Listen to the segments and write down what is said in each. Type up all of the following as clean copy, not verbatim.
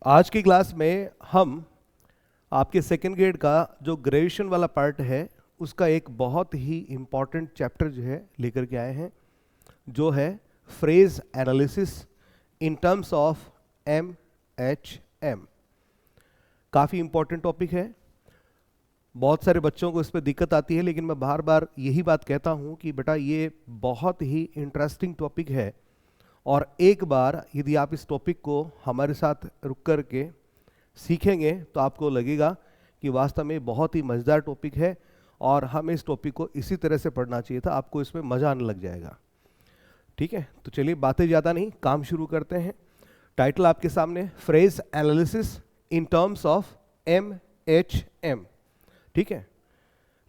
आज की क्लास में हम आपके सेकेंड ग्रेड का जो ग्रेजुएशन वाला पार्ट है उसका एक बहुत ही इम्पॉर्टेंट चैप्टर जो है लेकर के आए हैं, जो है phrase analysis in terms of MHM। काफ़ी इम्पॉर्टेंट टॉपिक है, बहुत सारे बच्चों को इस पर दिक्कत आती है, लेकिन मैं बार बार यही बात कहता हूँ कि बेटा ये बहुत ही इंटरेस्टिंग टॉपिक है और एक बार यदि आप इस टॉपिक को हमारे साथ रुक कर के सीखेंगे तो आपको लगेगा कि वास्तव में बहुत ही मज़ेदार टॉपिक है और हमें इस टॉपिक को इसी तरह से पढ़ना चाहिए था, आपको इसमें मज़ा आने लग जाएगा। ठीक है, तो चलिए बातें ज़्यादा नहीं, काम शुरू करते हैं। टाइटल आपके सामने, phrase analysis in terms of MHM। ठीक है,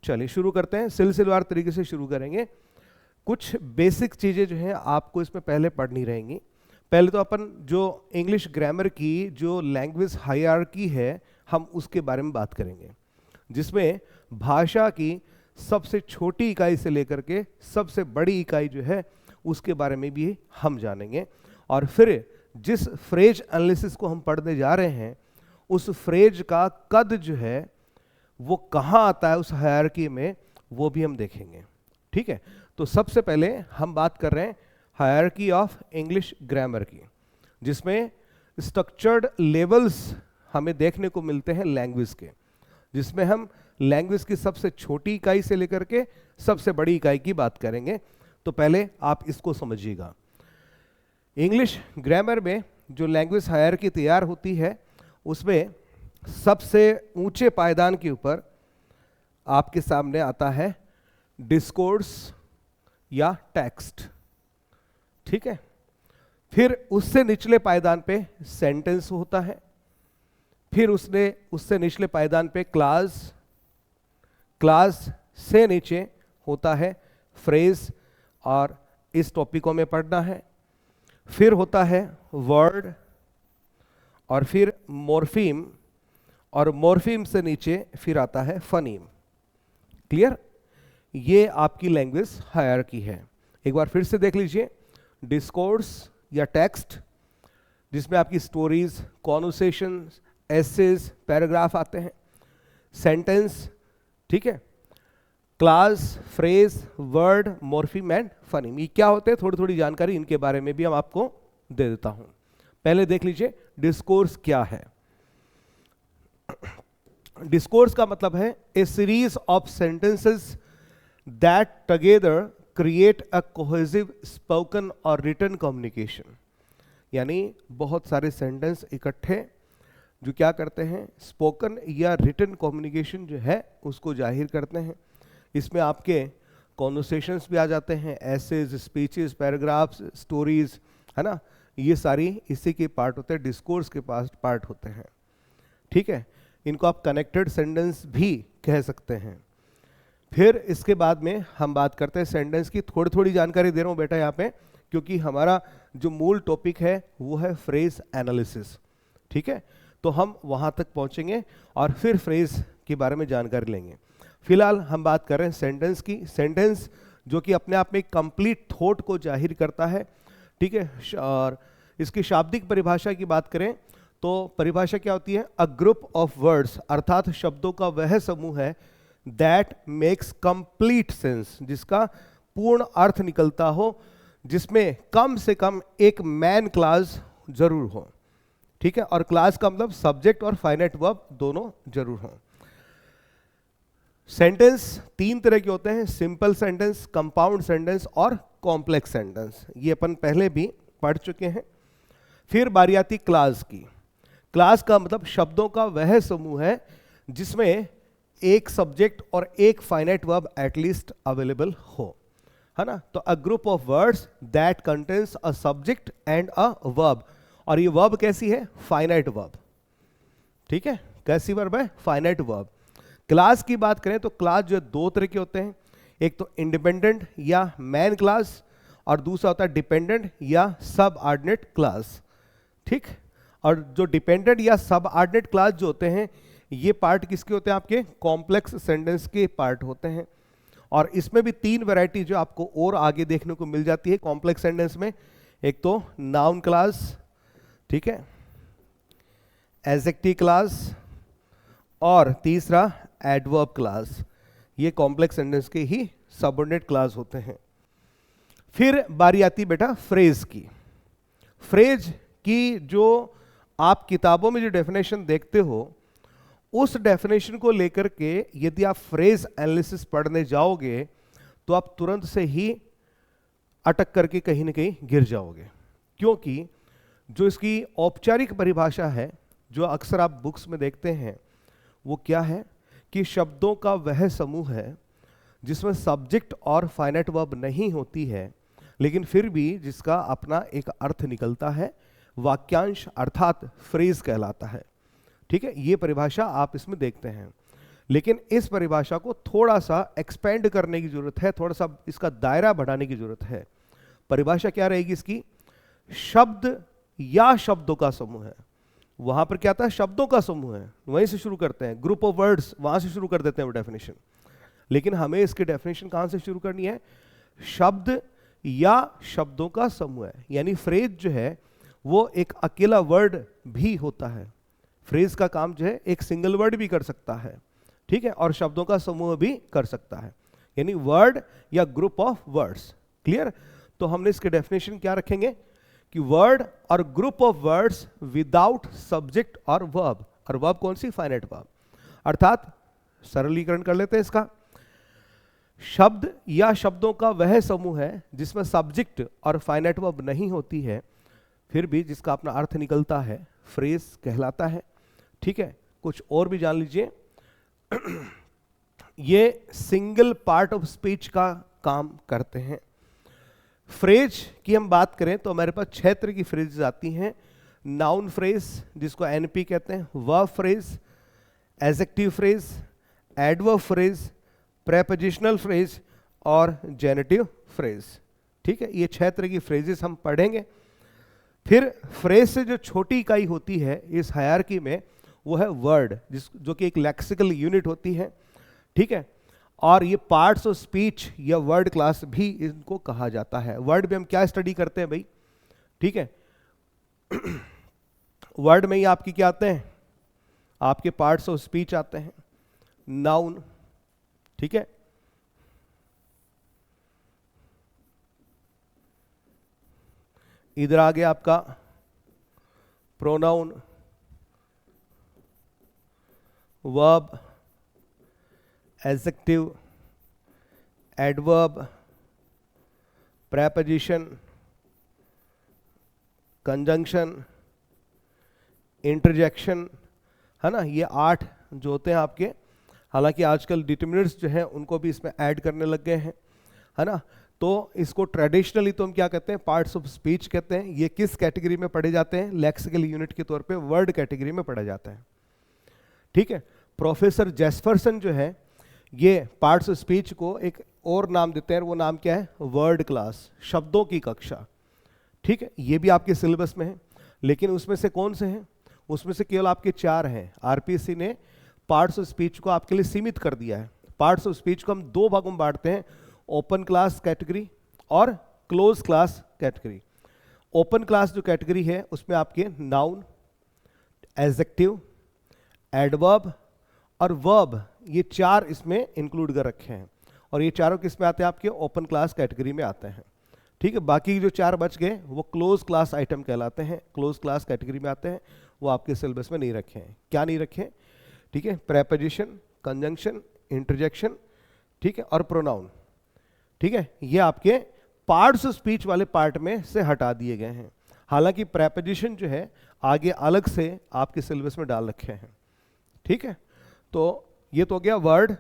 चलिए शुरू करते हैं, सिलसिलेवार तरीके से शुरू करेंगे। कुछ बेसिक चीज़ें जो हैं आपको इसमें पहले पढ़नी रहेंगी। पहले तो अपन जो इंग्लिश ग्रामर की जो लैंग्वेज हायरार्की है हम उसके बारे में बात करेंगे, जिसमें भाषा की सबसे छोटी इकाई से लेकर के सबसे बड़ी इकाई जो है उसके बारे में भी हम जानेंगे। और फिर जिस फ्रेज एनालिसिस को हम पढ़ने जा रहे हैं उस फ्रेज का कद जो है वो कहाँ आता है उस हायरार्की में, वो भी हम देखेंगे। ठीक है, तो सबसे पहले हम बात कर रहे हैं हायरार्की ऑफ इंग्लिश ग्रामर की, जिसमें स्ट्रक्चर्ड लेवल्स हमें देखने को मिलते हैं लैंग्वेज के, जिसमें हम लैंग्वेज की सबसे छोटी इकाई से लेकर के सबसे बड़ी इकाई की बात करेंगे। तो पहले आप इसको समझिएगा। इंग्लिश ग्रामर में जो लैंग्वेज हायरार्की तैयार होती है उसमें सबसे ऊंचे पायदान के ऊपर आपके सामने आता है डिस्कोर्स या टेक्स्ट। ठीक है, फिर उससे निचले पायदान पे सेंटेंस होता है, फिर उससे निचले पायदान पे क्लास, क्लास से नीचे होता है फ्रेज, और इस टॉपिकों में पढ़ना है। फिर होता है वर्ड, और फिर मॉर्फीम, और मॉर्फीम से नीचे फिर आता है फनीम। क्लियर? ये आपकी लैंग्वेज हायरार्की है। एक बार फिर से देख लीजिए, डिस्कोर्स या टेक्स्ट, जिसमें आपकी स्टोरीज, कॉन्वर्सेशंस, एसेज, पैराग्राफ आते हैं। सेंटेंस, ठीक है, class, phrase, word, morpheme and phoneme, ये क्या होते हैं थोड़ी थोड़ी जानकारी इनके बारे में भी हम आपको दे देता हूं। पहले देख लीजिए डिस्कोर्स क्या है। डिस्कोर्स का मतलब है a series of sentences that together create a cohesive spoken or written communication. यानी बहुत सारे सेंटेंस इकट्ठे जो क्या करते हैं, स्पोकन या रिटन कम्युनिकेशन जो है उसको जाहिर करते हैं। इसमें आपके कॉन्वर्सेशंस भी आ जाते हैं, एसेज, स्पीचेस, पैराग्राफ्स, स्टोरीज, है ना, ये सारी इसी के पार्ट होते हैं, डिस्कोर्स के पास पार्ट होते हैं। ठीक है, इनको आप कनेक्टेड सेंटेंस भी कह सकते हैं। फिर इसके बाद में हम बात करते हैं सेंटेंस की। थोड़ी थोड़ी जानकारी दे रहा हूँ बेटा यहाँ पे, क्योंकि हमारा जो मूल टॉपिक है वो है फ्रेज एनालिसिस। ठीक है, तो हम वहाँ तक पहुँचेंगे और फिर फ्रेज के बारे में जानकारी लेंगे। फिलहाल हम बात कर रहे हैं सेंटेंस की। सेंटेंस जो कि अपने आप में कंप्लीट थॉट को जाहिर करता है। ठीक है, और इसकी शाब्दिक परिभाषा की बात करें तो परिभाषा क्या होती है, अ ग्रुप ऑफ वर्ड्स, अर्थात शब्दों का वह समूह है दैट मेक्स कंप्लीट सेंस, जिसका पूर्ण अर्थ निकलता हो, जिसमें कम से कम एक मैन क्लास जरूर हो। ठीक है, और क्लास का मतलब सब्जेक्ट और फाइनाइट वर्ब दोनों जरूर हो। सेंटेंस तीन तरह के होते हैं, सिंपल सेंटेंस, कंपाउंड सेंटेंस और कॉम्प्लेक्स सेंटेंस। ये अपन पहले भी पढ़ चुके हैं। फिर बारी आती क्लास की। क्लास का मतलब शब्दों का वह समूह है जिसमें एक सब्जेक्ट और एक फाइनाइट वर्ब एटलीस्ट अवेलेबल हो, है ना। तो अ group of words that contains a subject and a verb, और ये वर्ब कैसी है, फाइनाइट वर्ब। ठीक है, कैसी वर्ब है, फाइनाइट वर्ब। क्लास की बात करें तो क्लास जो है दो तरह के होते हैं, एक तो इंडिपेंडेंट या मैन क्लास, और दूसरा होता है डिपेंडेंट या सब ऑर्डिनेट क्लास। ठीक, और जो डिपेंडेंट या सब ऑर्डिनेट क्लास जो होते हैं ये पार्ट किसके होते हैं, आपके कॉम्प्लेक्स सेंटेंस के पार्ट होते हैं। और इसमें भी तीन वैरायटी जो आपको और आगे देखने को मिल जाती है कॉम्प्लेक्स सेंटेंस में। एक तो नाउन क्लास, ठीक है, एडजेक्टिव क्लास और तीसरा एडवर्ब क्लास। ये कॉम्प्लेक्स सेंटेंस के ही सबऑर्डिनेट क्लास होते हैं। फिर बारी आती बेटा फ्रेज की। फ्रेज की जो आप किताबों में जो डेफिनेशन देखते हो, उस डेफिनेशन को लेकर के यदि आप फ्रेज एनालिसिस पढ़ने जाओगे तो आप तुरंत से ही अटक करके कहीं ना कहीं गिर जाओगे, क्योंकि जो इसकी औपचारिक परिभाषा है जो अक्सर आप बुक्स में देखते हैं वो क्या है कि शब्दों का वह समूह है जिसमें सब्जेक्ट और फाइनाइट वर्ब नहीं होती है, लेकिन फिर भी जिसका अपना एक अर्थ निकलता है, वाक्यांश अर्थात फ्रेज कहलाता है। ठीक है, ये परिभाषा आप इसमें देखते हैं, लेकिन इस परिभाषा को थोड़ा सा एक्सपेंड करने की जरूरत है, थोड़ा सा इसका दायरा बढ़ाने की जरूरत है। परिभाषा क्या रहेगी इसकी? शब्द या शब्दों का समूह है। वहां पर क्या था? शब्दों का समूह है, वहीं से शुरू करते हैं, ग्रुप ऑफ वर्ड्स, वहां से शुरू कर देते हैं वो डेफिनेशन। लेकिन हमें इसकी डेफिनेशन कहां से शुरू करनी है? शब्द या शब्दों का समूह है, यानी फ्रेज जो है वो एक अकेला वर्ड भी होता है। फ्रेज का काम जो है एक सिंगल वर्ड भी कर सकता है, ठीक है, और शब्दों का समूह भी कर सकता है, यानी वर्ड या ग्रुप ऑफ वर्ड्स। क्लियर? तो हमने इसके डेफिनेशन क्या रखेंगे कि वर्ड और group of words without subject और वर्ब, और वर्ब कौन सी? Finite verb. अर्थात सरलीकरण कर लेते हैं इसका, शब्द या शब्दों का वह समूह है जिसमें सब्जेक्ट और फाइनाइट वर्ब नहीं होती है, फिर भी जिसका अपना अर्थ निकलता है, फ्रेज कहलाता है। ठीक है, कुछ और भी जान लीजिए। ये सिंगल पार्ट ऑफ स्पीच का काम करते हैं। फ्रेज की हम बात करें तो हमारे पास 6 तरह की फ्रेजेस आती हैं। नाउन फ्रेज जिसको एनपी कहते हैं, verb phrase, adjective phrase, adverb phrase, prepositional phrase और जेनेटिव फ्रेज। ठीक है, ये 6 तरह की फ्रेजेस हम पढ़ेंगे। फिर फ्रेज से जो छोटी इकाई होती है इस हायरार्की में वो है वर्ड, जो कि एक लेक्सिकल यूनिट होती है। ठीक है, और ये पार्ट्स ऑफ स्पीच या वर्ड क्लास भी इनको कहा जाता है। वर्ड में हम क्या स्टडी करते हैं भाई? ठीक है, वर्ड में ही आपकी क्या आते हैं? आपके पार्ट्स ऑफ स्पीच आते हैं, नाउन, ठीक है, इधर आ गया आपका pronoun, verb, adjective, adverb, preposition, conjunction, interjection, है ना। ये 8 जो होते हैं आपके, हालांकि आजकल डिटर्मिनर्स जो हैं उनको भी इसमें ऐड करने लग गए हैं, है ना। तो इसको ट्रेडिशनली तो हम क्या कहते हैं? पार्ट्स ऑफ स्पीच कहते हैं। ये किस कैटेगरी में पढ़े जाते हैं? लेक्सिकल यूनिट के तौर पे वर्ड कैटेगरी में पढ़ा जाता है। ठीक है, प्रोफेसर जेस्फरसन जो है ये पार्ट्स ऑफ स्पीच को एक और नाम देते हैं, वो नाम क्या है? वर्ड क्लास, शब्दों की कक्षा। ठीक है, ये भी आपके सिलेबस में है, लेकिन उसमें से कौन से हैं? उसमें से केवल आपके 4 हैं। आरपीएससी ने पार्ट्स ऑफ स्पीच को आपके लिए सीमित कर दिया है। पार्ट्स ऑफ स्पीच को हम 2 भागों में बांटते हैं, ओपन क्लास कैटेगरी और close class category. Open class जो कैटेगरी है उसमें आपके नाउन, एडजेक्टिव, एडवर्ब और वर्ब, ये 4 इसमें इंक्लूड कर रखे हैं, और ये चारों किस में आते हैं? आपके ओपन क्लास कैटेगरी में आते हैं। ठीक है, बाकी जो 4 बच गए वो क्लोज क्लास आइटम कहलाते हैं, क्लोज क्लास कैटेगरी में आते हैं, वो आपके सिलेबस में नहीं रखे हैं। क्या नहीं रखे? ठीक है, प्रेपोजिशन, कंजंक्शन, इंटरजेक्शन, ठीक है, और प्रोनाउन। ठीक है, ये आपके पार्ट्स ऑफ स्पीच वाले पार्ट में से हटा दिए गए हैं। हालांकि प्रेपोजिशन जो है आगे अलग से आपके सिलेबस में डाल रखे हैं। ठीक है, तो ये तो हो गया वर्ड।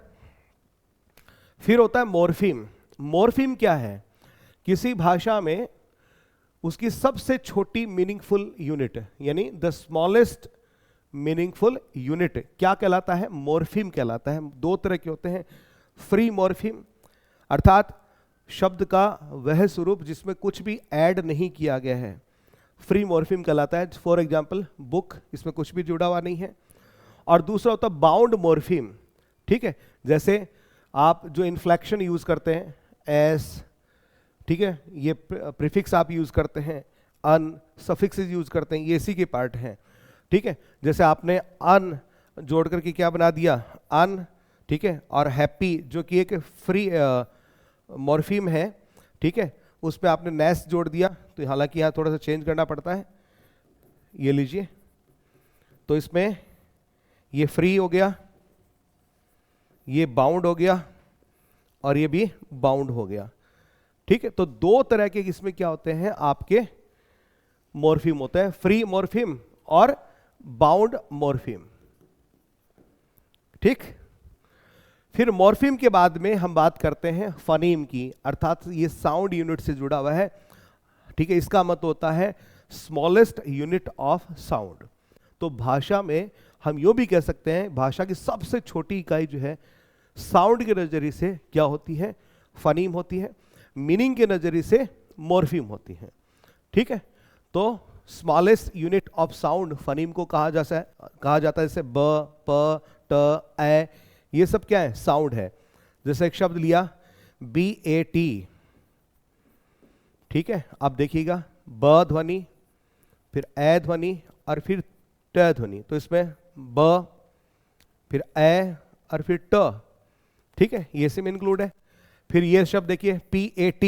फिर होता है मॉर्फीम। मॉर्फीम क्या है? किसी भाषा में उसकी सबसे छोटी मीनिंगफुल यूनिट, यानी द स्मॉलेस्ट मीनिंगफुल यूनिट क्या कहलाता है? मॉर्फीम कहलाता है। 2 तरह के होते हैं, फ्री मॉर्फीम अर्थात शब्द का वह स्वरूप जिसमें कुछ भी ऐड नहीं किया गया है, फ्री मॉर्फीम कहलाता है। फॉर एग्जाम्पल बुक, इसमें कुछ भी जुड़ा हुआ नहीं है। और दूसरा होता है बाउंड मॉर्फीम। ठीक है, जैसे आप जो इन्फ्लेक्शन यूज करते हैं, एस, ठीक है, ये प्रीफिक्स आप यूज करते हैं, अन, सफिक्सेस यूज करते हैं, ये इसी के पार्ट हैं। ठीक है, जैसे आपने अन जोड़ करके क्या बना दिया, अन, ठीक है, और हैप्पी जो कि एक फ्री मॉर्फीम है, ठीक है, उस पर आपने नेस जोड़ दिया, तो हालांकि यहाँ थोड़ा सा चेंज करना पड़ता है, ये लीजिए, तो इसमें ये फ्री हो गया, ये बाउंड हो गया, और ये भी बाउंड हो गया, ठीक है। तो दो तरह के इसमें क्या होते हैं आपके मॉर्फीम होते हैं, फ्री मॉर्फीम और बाउंड मॉर्फीम, ठीक। फिर मॉर्फीम के बाद में हम बात करते हैं फनीम की, अर्थात ये साउंड यूनिट से जुड़ा हुआ है, ठीक है। इसका मतलब होता है स्मॉलेस्ट यूनिट ऑफ साउंड। तो भाषा में हम यूं भी कह सकते हैं भाषा की सबसे छोटी इकाई जो है साउंड के नजरिए से क्या होती है, फनीम होती है, मीनिंग के नजरिए से मॉर्फीम होती है, ठीक है। तो smallest unit of sound phoneme को कहा जाता है, जैसे ब, प, ट, ए, ये सब क्या है, साउंड है। जैसे एक शब्द लिया BAT, ठीक है, आप देखिएगा ब ध्वनि, फिर ए ध्वनि और फिर ट ध्वनि, तो इसमें ब, फिर ए और फिर ट, ठीक है, ये सिम इंक्लूड है। फिर ये शब्द देखिए PAT,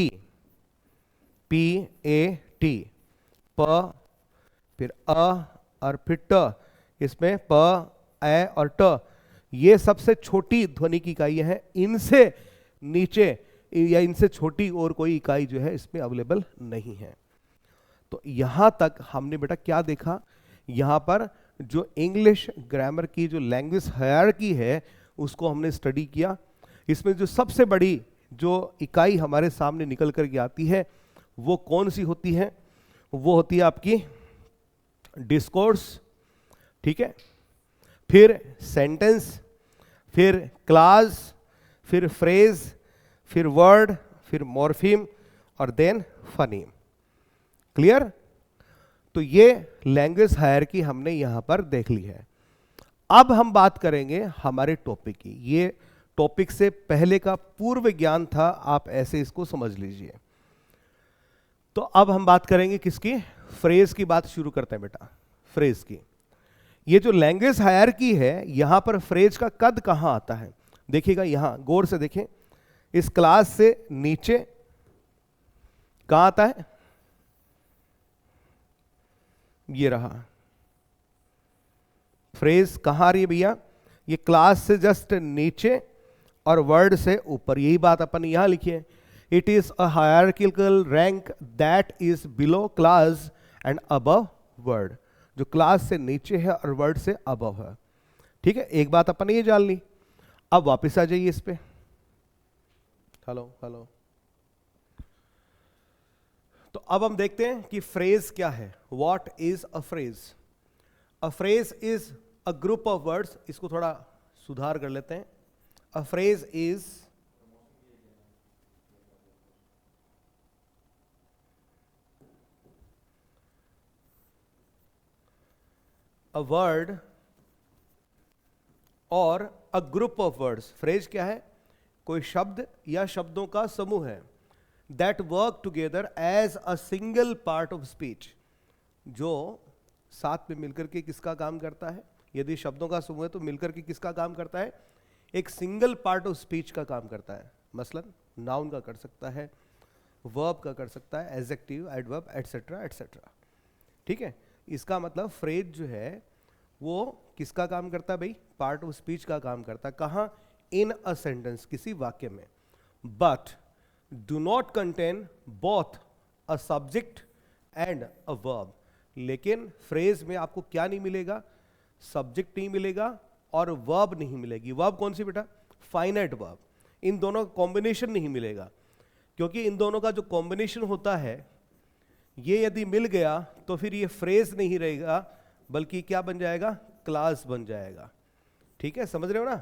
प, फिर अ और फिर ट, इसमें प, ए और ट, ये सबसे छोटी ध्वनि की इकाई है, इनसे नीचे या इनसे छोटी और कोई इकाई जो है इसमें अवेलेबल नहीं है। तो यहां तक हमने बेटा क्या देखा, यहां पर जो इंग्लिश ग्रामर की जो लैंग्वेज हायरार्की है उसको हमने स्टडी किया। इसमें जो सबसे बड़ी जो इकाई हमारे सामने निकल करके आती है वो कौन सी होती है, वो होती है आपकी डिस्कोर्स, ठीक है, फिर सेंटेंस, फिर क्लास, फिर फ्रेज, फिर वर्ड, फिर मॉर्फीम और देन फनीम। क्लियर? तो ये लैंग्वेज हायरार्की हमने यहां पर देख ली है। अब हम बात करेंगे हमारे टॉपिक की। ये टॉपिक से पहले का पूर्व ज्ञान था, आप ऐसे इसको समझ लीजिए। तो अब हम बात करेंगे किसकी, फ्रेज की बात शुरू करते हैं बेटा, फ्रेज की। ये जो लैंग्वेज हायरार्की है यहां पर फ्रेज का कद कहां आता है, देखिएगा यहां गौर से देखें, इस क्लास से नीचे कहां आता है, ये रहा फ्रेज, कहां आ रही है भैया, ये क्लास से जस्ट नीचे और वर्ड से ऊपर, यही बात अपन यहां लिखिए। It is a hierarchical rank that is below class and above word, जो क्लास से नीचे है और वर्ड से अबव है, ठीक है। एक बात अपन ये जान ली। अब वापस आ जाइए इस पे, हेलो हेलो। तो अब हम देखते हैं कि फ्रेज क्या है, what is a phrase. A phrase is a group of words, इसको थोड़ा सुधार कर लेते हैं। A phrase is a word or a group of words. Phrase क्या है, कोई शब्द या शब्दों का समूह है, that work together as a single part of speech, जो साथ में मिलकर के किसका काम करता है, यदि शब्दों का समूह है तो मिलकर के किसका काम करता है, एक सिंगल पार्ट ऑफ स्पीच का काम करता है। मसलन नाउन का कर सकता है, वर्ब का कर सकता है, एडजेक्टिव, एडवर्ब, एटसेट्रा एटसेट्रा, ठीक है। इसका मतलब फ्रेज जो है वो किसका काम करता है भाई, पार्ट ऑफ स्पीच का काम करता है। कहां, इन अ सेंटेंस, किसी वाक्य में। But do not contain both a subject and a verb, लेकिन फ्रेज में आपको क्या नहीं मिलेगा, सब्जेक्ट नहीं मिलेगा और वर्ब नहीं मिलेगी। वर्ब कौन सी बेटा, फाइनाइट वर्ब, इन दोनों का कॉम्बिनेशन नहीं मिलेगा, क्योंकि इन दोनों का जो कॉम्बिनेशन होता है ये यदि मिल गया तो फिर ये फ्रेज नहीं रहेगा बल्कि क्या बन जाएगा, क्लास बन जाएगा, ठीक है, समझ रहे हो ना।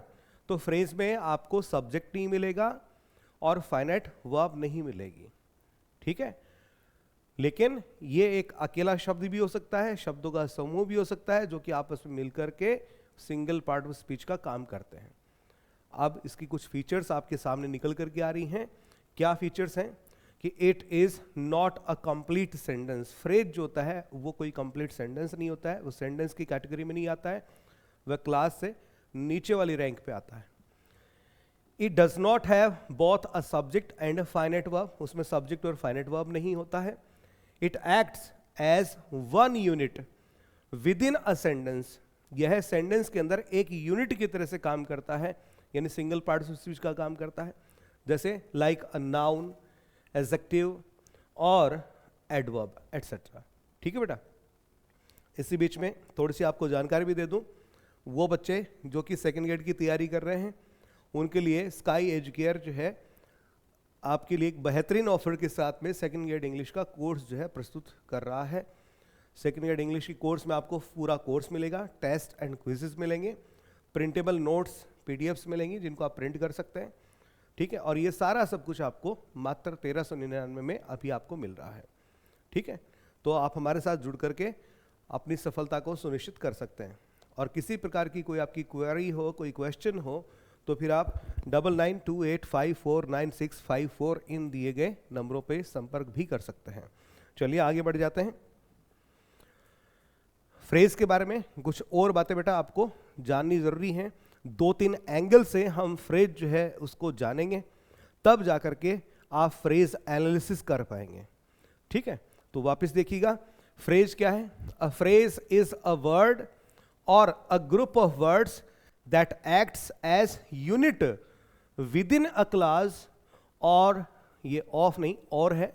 तो फ्रेज में आपको सब्जेक्ट नहीं मिलेगा और फाइनाइट वर्ब नहीं मिलेगी, ठीक है। लेकिन ये एक अकेला शब्द भी हो सकता है, शब्दों का समूह भी हो सकता है, जो कि आपस में मिलकर के सिंगल पार्ट ऑफ स्पीच का काम करते हैं। अब इसकी कुछ फीचर्स आपके सामने निकल करके आ रही हैं। क्या फीचर्स हैं कि it is not a complete sentence. Phrase जो होता है वो कोई कंप्लीट सेंटेंस नहीं होता है, वो सेंटेंस की कैटेगरी में नहीं आता है, वह क्लास से नीचे वाली रैंक पे आता है। It does not have both a subject and a finite verb, उसमें सब्जेक्ट और फाइनाइट वर्ब नहीं होता है। It acts as one unit within a sentence, यह सेंटेंस के अंदर एक यूनिट की तरह से काम करता है, यानी सिंगल पार्ट ऑफ स्पीच का काम करता है, जैसे लाइक अ नाउन, एडजेक्टिव और एडवर्ब एटसेट्रा। ठीक है बेटा। इसी बीच में थोड़ी सी आपको जानकारी भी दे दूं, वो बच्चे जो कि सेकंड ग्रेड की तैयारी कर रहे हैं उनके लिए स्काई एजुकेयर जो है आपके लिए एक बेहतरीन ऑफर के साथ में सेकंड ग्रेड इंग्लिश का कोर्स जो है प्रस्तुत कर रहा है। सेकंड ग्रेड इंग्लिश की कोर्स में आपको पूरा कोर्स मिलेगा, टेस्ट एंड क्विजेस मिलेंगे, प्रिंटेबल नोट्स पीडीएफ्स मिलेंगी जिनको आप प्रिंट कर सकते हैं। ठीक है, और ये सारा सब कुछ आपको मात्र 1399 में अभी आपको मिल रहा है। ठीक है, तो आप हमारे साथ जुड़ करके अपनी सफलता को सुनिश्चित कर सकते हैं। और किसी प्रकार की कोई आपकी क्वेरी हो, कोई क्वेश्चन हो, तो फिर आप 9928549654 इन दिए गए नंबरों पे संपर्क भी कर सकते हैं। चलिए आगे बढ़ जाते हैं। फ्रेज के बारे में कुछ और बातें बेटा आपको जाननी जरूरी है। 2-3 एंगल से हम फ्रेज जो है उसको जानेंगे, तब जाकर के आप फ्रेज एनालिसिस कर पाएंगे। ठीक है, तो वापस देखिएगा, फ्रेज क्या है? A phrase is a word or a group of words that acts as unit within a class, और ये ऑफ नहीं और है,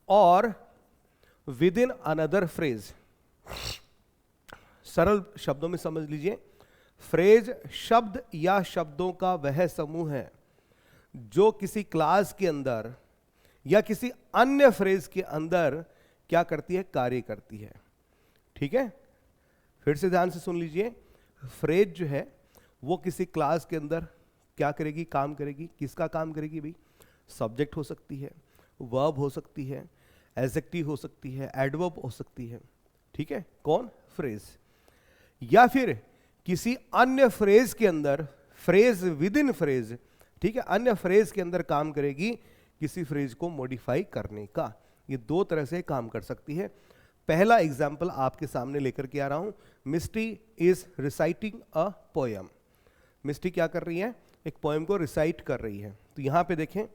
और विद इन अनदर फ्रेज। सरल शब्दों में समझ लीजिए, फ्रेज शब्द या शब्दों का वह समूह है जो किसी क्लास के अंदर या किसी अन्य फ्रेज के अंदर क्या करती है? कार्य करती है। ठीक है, फिर से ध्यान से सुन लीजिए, फ्रेज जो है वो किसी क्लास के अंदर क्या करेगी? काम करेगी। किसका काम करेगी भाई? सब्जेक्ट हो सकती है, वर्ब हो सकती है, एडजेक्टिव हो सकती है, एडवर्ब हो सकती है। ठीक है, कौन? फ्रेज। या फिर किसी अन्य फ्रेज के अंदर, फ्रेज विद इन फ्रेज, ठीक है, अन्य फ्रेज के अंदर काम करेगी किसी फ्रेज को मॉडिफाई करने का। ये दो तरह से काम कर सकती है। पहला एग्जाम्पल आपके सामने लेकर के आ रहा हूं। मिस्टी इज रिसाइटिंग अ पोयम। मिस्टी क्या कर रही है? एक पोयम को रिसाइट कर रही है। तो यहां पे देखें,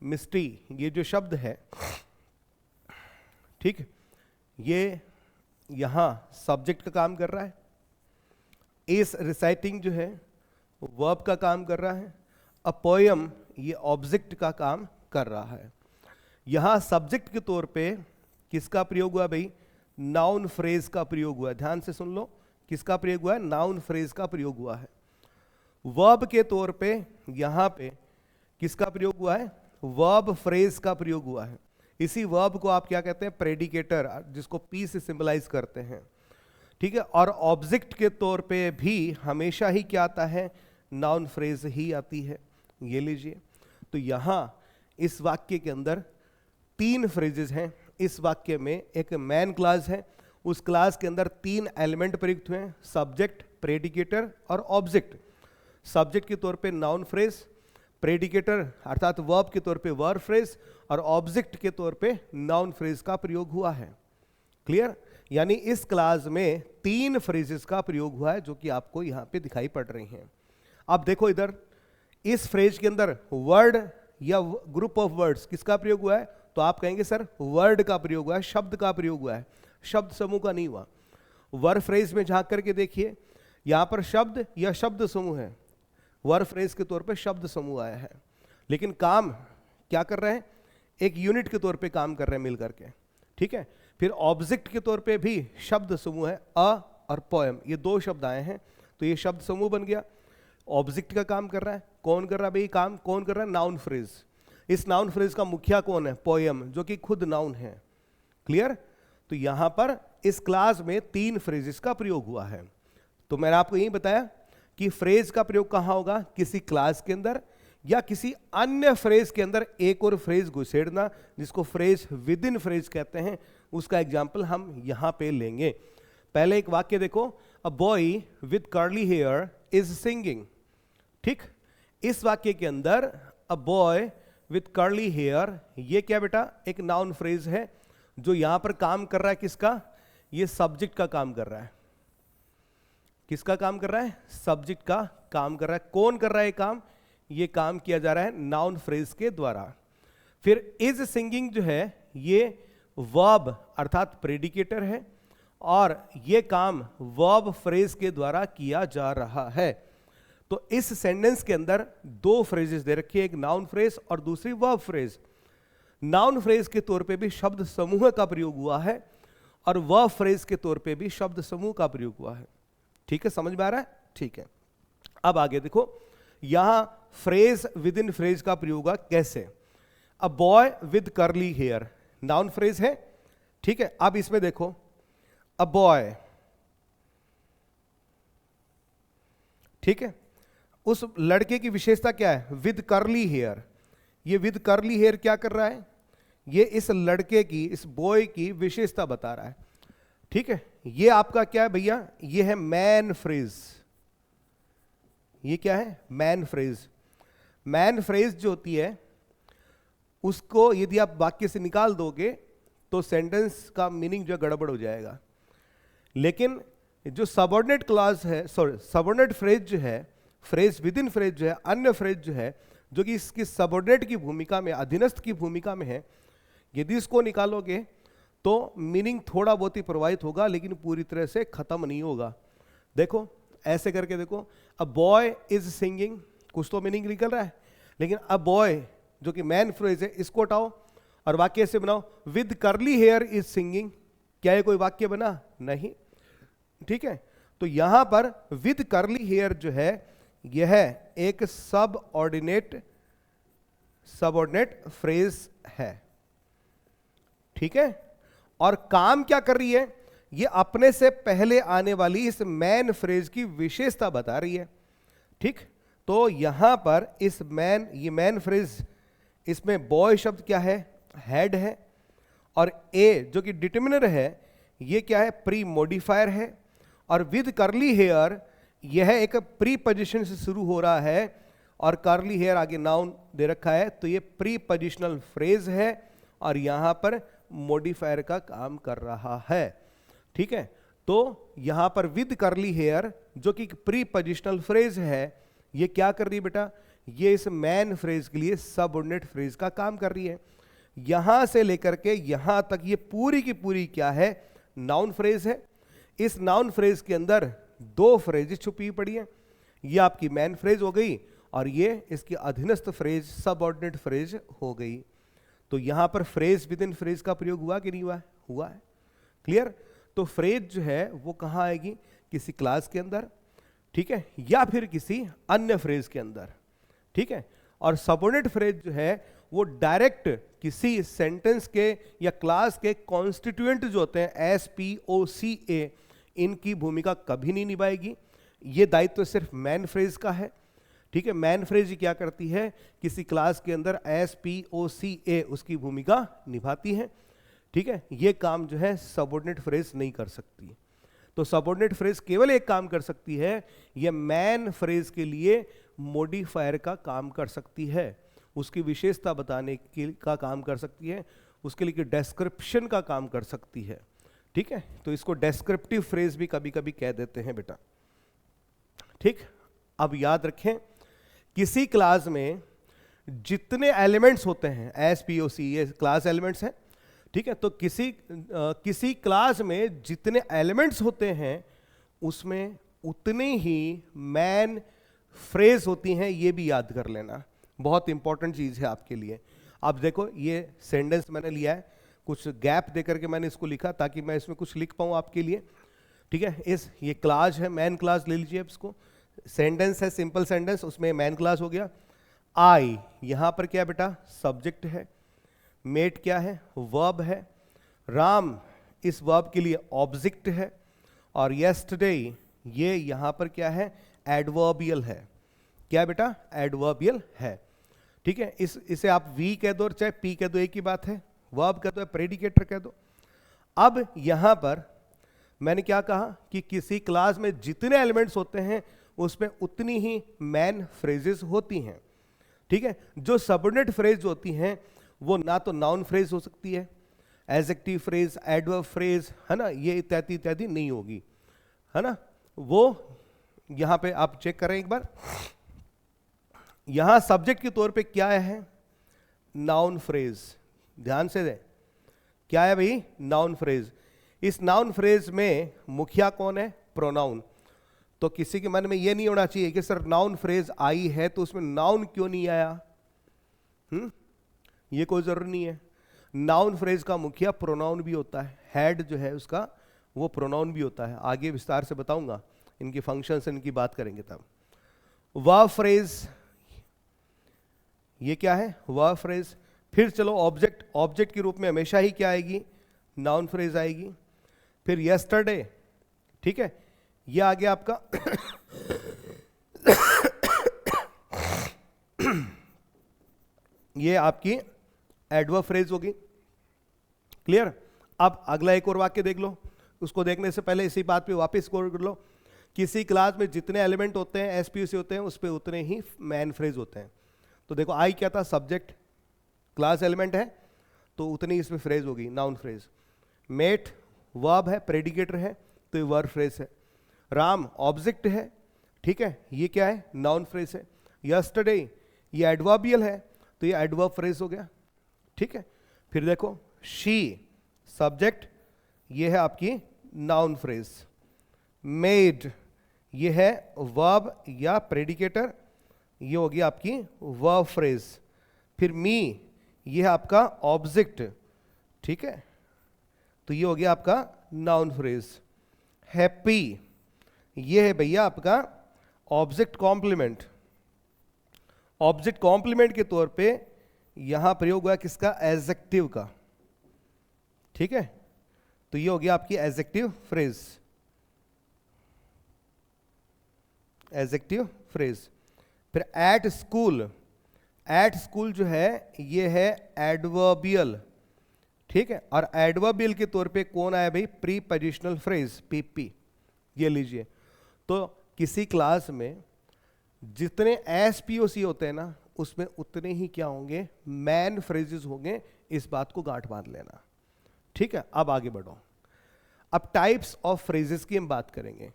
मिस्टी ये जो शब्द है, ठीक, ये यहां सब्जेक्ट का काम कर रहा है। इस रिसाइटिंग जो है वर्ब का काम कर रहा है। अ पोयम ये ऑब्जेक्ट का काम कर रहा है। यहां सब्जेक्ट के तौर पे किसका प्रयोग हुआ भाई? नाउन फ्रेज का प्रयोग हुआ है। ध्यान से सुन लो, किसका प्रयोग हुआ है? नाउन फ्रेज का प्रयोग हुआ है। वर्ब के तौर पे यहां पे किसका प्रयोग हुआ है? वर्ब फ्रेज का प्रयोग हुआ है। इसी वर्ब को आप क्या कहते हैं? प्रेडिकेटर, जिसको पी से सिंबलाइज करते हैं। ठीक है, और ऑब्जेक्ट के तौर पे भी हमेशा ही क्या आता है? नाउन फ्रेज ही आती है। ये लीजिए, तो यहां इस वाक्य के अंदर 3 फ्रेजेस हैं। इस वाक्य में एक मैन क्लास है, उस क्लास के अंदर 3 एलिमेंट प्रयुक्त हुए हैं, सब्जेक्ट, प्रेडिकेटर और ऑब्जेक्ट। सब्जेक्ट के तौर पे नाउन फ्रेज, प्रेडिकेटर अर्थात वर्ब के तौर पे वर्ब फ्रेज, और ऑब्जेक्ट के तौर पे नाउन फ्रेज का प्रयोग हुआ है। क्लियर? यानी इस क्लास में 3 फ्रेजेस का प्रयोग हुआ है जो कि आपको यहां पे दिखाई पड़ रही हैं। अब देखो इधर, इस फ्रेज के अंदर वर्ड या ग्रुप ऑफ वर्ड्स किसका प्रयोग हुआ है? तो आप कहेंगे सर वर्ड का प्रयोग हुआ है, शब्द का प्रयोग हुआ है, शब्द समूह का नहीं हुआ। वर्ब फ्रेज में झांक करके देखिए, यहां पर शब्द या शब्द समूह है। वर्ब फ्रेज के तौर पे शब्द समूह आया है, लेकिन काम क्या कर रहे हैं? एक यूनिट के तौर पे काम कर रहे हैं मिल करके। ठीक है, फिर ऑब्जेक्ट के तौर पे भी शब्द समूह है, अ और पोएम, ये 2 शब्द आए हैं, तो ये शब्द समूह बन गया। ऑब्जेक्ट का काम कर रहा है, कौन कर रहा है भाई? काम कौन कर रहा है? Noun phrase. इस नाउन फ्रेज का मुखिया कौन है? पोएम, जो कि खुद नाउन है। क्लियर? तो यहां पर इस क्लास में 3 फ्रेजेस का प्रयोग हुआ है। तो मैंने आपको यही बताया कि फ्रेज का प्रयोग कहां होगा? किसी क्लास के अंदर या किसी अन्य फ्रेज के अंदर एक और फ्रेज घुसेड़ना, जिसको फ्रेज विद इन फ्रेज कहते हैं। उसका एग्जाम्पल हम यहां पे लेंगे। पहले एक वाक्य देखो, a boy with curly hair is singing. ठीक, इस वाक्य के अंदर a boy with curly hair, ये क्या बेटा, एक नाउन फ्रेज है जो यहां पर काम कर रहा है किसका, ये सब्जेक्ट का काम कर रहा है। किसका काम कर रहा है, सब्जेक्ट का काम कर रहा है। कौन कर रहा है काम, ये काम किया जा रहा है नाउन फ्रेज के द्वारा। फिर इज सिंगिंग जो है ये वर्ब अर्थात प्रेडिकेटर है और ये काम वर्ब फ्रेज के द्वारा किया जा रहा है। तो इस सेंटेंस के अंदर दो फ्रेजेस दे रखी है, एक नाउन फ्रेज और दूसरी वर्ब फ्रेज। नाउन फ्रेज के तौर पे भी शब्द समूह का प्रयोग हुआ है और वर्ब फ्रेज के तौर पे भी शब्द समूह का प्रयोग हुआ है। ठीक है, समझ में आ रहा है? ठीक है, अब आगे देखो, यहां फ्रेज विद इन फ्रेज का प्रयोग हुआ कैसे। A boy with curly hair noun phrase है, ठीक है। अब इसमें देखो, अ बॉय, ठीक है, उस लड़के की विशेषता क्या है, विद कर्ली हेयर। ये विद कर्ली हेयर क्या कर रहा है, ये इस लड़के की, इस बॉय की विशेषता बता रहा है। ठीक है, ये आपका क्या है भैया, ये है मैन फ्रेज। ये क्या है, मैन फ्रेज। मैन फ्रेज जो होती है उसको यदि आप वाक्य से निकाल दोगे तो सेंटेंस का मीनिंग जो गड़बड़ हो जाएगा। लेकिन जो सबऑर्डिनेट क्लॉज है, सॉरी सबऑर्डिनेट फ्रेज जो है, फ्रेज विद इन फ्रेज जो है, अन्य फ्रेज जो है जो कि इसकी सबऑर्डिनेट की भूमिका में, अधीनस्थ की भूमिका में है, यदि इसको निकालोगे तो मीनिंग थोड़ा बहुत ही प्रभावित होगा लेकिन पूरी तरह से खत्म नहीं होगा। देखो ऐसे करके देखो, अ बॉय इज सिंगिंग, कुछ तो मीनिंग निकल रहा है, लेकिन अ बॉय जो कि मैन फ्रेज है इसको हटाओ और वाक्य से बनाओ, with curly hair is singing. क्या ये कोई वाक्य बना? नहीं। ठीक है, तो यहां पर विद कर्ली हेयर जो है यह एक सबऑर्डिनेट फ्रेज है। ठीक है, और काम क्या कर रही है, ये अपने से पहले आने वाली इस मैन फ्रेज की विशेषता बता रही है। ठीक, तो यहां पर इस मैन, ये मैन फ्रेज, इसमें बॉय शब्द क्या है, हेड है, और ए जो कि डिटर्मिनर है ये क्या है, प्री मॉडिफायर है, और विद कर्ली हेयर यह एक प्री पोजिशन से शुरू हो रहा है और कर्ली हेयर आगे नाउन दे रखा है, तो ये प्री पोजिशनल फ्रेज है और यहां पर मॉडिफायर का काम कर रहा है। ठीक है, तो यहां पर विद कर्ली हेयर जो कि प्री पोजिशनल फ्रेज है, ये क्या कर रही है बेटा, ये इस मैन फ्रेज के लिए सबऑर्डिनेट फ्रेज का काम कर रही है। यहां से लेकर के यहां तक ये पूरी की पूरी क्या है, नाउन फ्रेज है। इस नाउन फ्रेज के अंदर दो फ्रेज छुपी पड़ी है, ये आपकी मैन फ्रेज हो गई और ये इसकी अधीनस्थ फ्रेज सबऑर्डिनेट फ्रेज हो गई। तो यहां पर फ्रेज विद इन फ्रेज का प्रयोग हुआ कि नहीं हुआ? हुआ है। क्लियर? तो फ्रेज जो है वो कहां आएगी, किसी क्लास के अंदर, ठीक है, या फिर किसी अन्य फ्रेज के अंदर। ठीक है, और सबऑर्डिनेट फ्रेज जो है वो डायरेक्ट किसी सेंटेंस के या क्लास के कॉन्स्टिट्यूएंट जो होते हैं एस पी ओ सी ए, इनकी भूमिका कभी नहीं निभाएगी। ये दायित्व सिर्फ मैन फ्रेज का है। ठीक है, मैन फ्रेज क्या करती है, किसी क्लास के अंदर एस पी ओ सी ए उसकी भूमिका निभाती है। ठीक है, ये काम जो है सबऑर्डिनेट फ्रेज नहीं कर सकती। तो सबऑर्डिनेट फ्रेज केवल एक काम कर सकती है, ये मैन फ्रेज के लिए मॉडिफायर का काम कर सकती है, उसकी विशेषता बताने का काम कर सकती है, उसके लिए डिस्क्रिप्शन का काम कर सकती है। ठीक है, तो इसको डेस्क्रिप्टिव फ्रेज भी कभी कभी कह देते हैं बेटा। ठीक, अब याद रखें, किसी क्लास में जितने एलिमेंट्स होते हैं, एस पी ओ सी, ये क्लास एलिमेंट्स हैं। ठीक है, तो किसी क्लास में जितने एलिमेंट्स होते हैं उसमें उतने ही मैन फ्रेज होती हैं, ये भी याद कर लेना, बहुत इंपॉर्टेंट चीज है आपके लिए। अब देखो ये सेंटेंस मैंने लिया है, कुछ गैप देकर के मैंने इसको लिखा ताकि मैं इसमें कुछ लिख पाऊं आपके लिए। ठीक है, ये क्लास है, मैन क्लास ले लीजिए इसको। सेंटेंस है, सिंपल सेंटेंस, उसमें मैन क्लास हो गया। आई यहां पर क्या बेटा, सब्जेक्ट है। मेट क्या है, वर्ब है। राम इस वर्ब के लिए ऑब्जेक्ट है। और यस्टरडे ये यहां पर क्या है, एडवर्बियल है। क्या बेटा, एडवर्बियल है। ठीक है, इसे आप वी कह दो चाहे पी कह दो, एक ही बात है। वर्ब कह दो, प्रेडिकेटर कह दो। अब यहां पर मैंने क्या कहा कि किसी क्लास में जितने एलिमेंट्स होते हैं उसमें उतनी ही मैन फ्रेजेस होती हैं। ठीक है। जो सबऑर्डिनेट फ्रेज होती हैं वो ना तो नाउन फ्रेज हो सकती है, एडजेक्टिव फ्रेज, एडवर्ब फ्रेज, है ना, ये इत्यादि इत्यादि नहीं होगी, है ना। वो यहां पे आप चेक करें एक बार, यहां सब्जेक्ट के तौर पे क्या है, नाउन फ्रेज, ध्यान से दें, क्या है भाई, नाउन फ्रेज। इस नाउन फ्रेज में मुखिया कौन है, प्रोनाउन। तो किसी के मन में यह नहीं होना चाहिए कि सर नाउन फ्रेज आई है तो उसमें नाउन क्यों नहीं आया, ये कोई जरूरी नहीं है। नाउन फ्रेज का मुखिया प्रोनाउन भी होता है, हेड जो है उसका वो प्रोनाउन भी होता है, आगे विस्तार से बताऊंगा, इनकी फंक्शंस इनकी बात करेंगे तब। वर्ब फ्रेज, ये क्या है, वर्ब फ्रेज। फिर चलो ऑब्जेक्ट, ऑब्जेक्ट के रूप में हमेशा ही क्या आएगी, नाउन फ्रेज आएगी। फिर यस्टरडे, ठीक है, ये आ गया आपका ये आपकी एडवर्ब फ्रेज होगी, क्लियर। अब अगला एक और वाक्य देख लो, उसको देखने से पहले इसी बात पे वापस गौर कर लो, किसी क्लास में जितने एलिमेंट होते हैं, एसपीयूसी होते हैं, उस पे उतने ही मैन फ्रेज होते हैं। तो देखो आई क्या था, सब्जेक्ट, क्लास एलिमेंट है तो उतनी इसमें फ्रेज होगी, नाउन फ्रेज। मेट वर्ब है, प्रेडिकेटर है तो ये वर्ब फ्रेज है। राम ऑब्जेक्ट है, ठीक है, ये क्या है, नाउन फ्रेज है। यस्टरडे ये एडवर्बियल है तो ये एडवर्ब फ्रेज हो गया, ठीक है। फिर देखो शी सब्जेक्ट, ये है आपकी नाउन फ्रेज। मेड ये है वर्ब या प्रेडिकेटर, ये होगी आपकी वर्ब फ्रेज। फिर मी ये है आपका ऑब्जेक्ट, ठीक है, तो ये हो गया आपका नाउन फ्रेज। हैप्पी ये है भैया आपका ऑब्जेक्ट कॉम्प्लीमेंट, ऑब्जेक्ट कॉम्प्लीमेंट के तौर पे यहां प्रयोग हुआ किसका, एडजेक्टिव का, ठीक है, तो ये हो गया आपकी एडजेक्टिव फ्रेज, एडजेक्टिव फ्रेज। फिर एट स्कूल, एट स्कूल जो है ये है एडवर्बियल, ठीक है, और एडवर्बियल के तौर पे कौन आया भाई, प्रीपोजिशनल फ्रेज, पीपी, ये लीजिए। तो किसी क्लास में जितने एसपीओसी होते हैं ना, उसमें उतने ही क्या होंगे, मैन फ्रेजेस होंगे, इस बात को गांठ बांध लेना, ठीक है। अब आगे बढ़ो, अब टाइप्स ऑफ फ्रेजेस की हम बात करेंगे,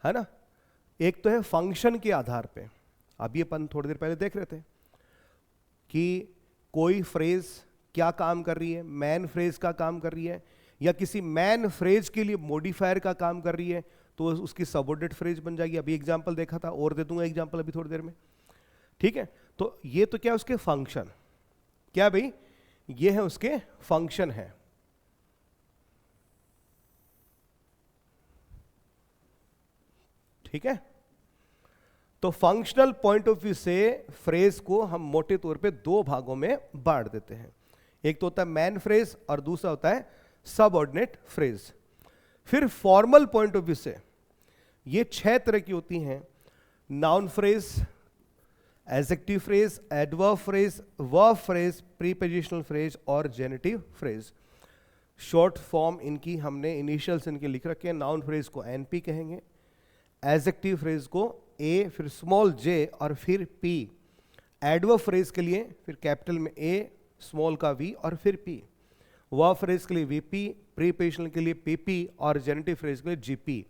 है ना। एक तो है फंक्शन के आधार पे, अभी अपन थोड़ी देर पहले देख रहे थे कि कोई फ्रेज क्या काम कर रही है, मैन फ्रेज का काम कर रही है, या किसी मैन फ्रेज के लिए मॉडिफायर का काम कर रही है, तो उसकी सबऑर्डिनेट फ्रेज बन जाएगी। अभी एग्जांपल देखा था, और दे दूंगा एग्जांपल अभी थोड़ी देर में, ठीक है। तो ये तो क्या उसके फंक्शन, क्या भाई, ये है उसके फंक्शन है, ठीक है। तो फंक्शनल पॉइंट ऑफ व्यू से फ्रेज को हम मोटे तौर पे दो भागों में बांट देते हैं, एक तो होता है मैन फ्रेज और दूसरा होता है सबऑर्डिनेट फ्रेज। फिर फॉर्मल पॉइंट ऑफ व्यू से ये 6 तरह की होती हैं, noun phrase, adjective phrase, adverb phrase, verb phrase, prepositional phrase और जेनेटिव फ्रेज। शॉर्ट फॉर्म इनकी हमने इनिशियल्स इनके लिख रखे हैं, नाउन फ्रेज को एनपी कहेंगे, एडजेक्टिव फ्रेज को ए, फिर स्मॉल जे और फिर पी। एडवर्ब फ्रेज के लिए फिर कैपिटल में ए, स्मॉल का वी और फिर पी। वर्ब फ्रेज के लिए वीपी, प्रीपोजिशनल के लिए पीपी और जेनेटिव फ्रेज के लिए जीपी।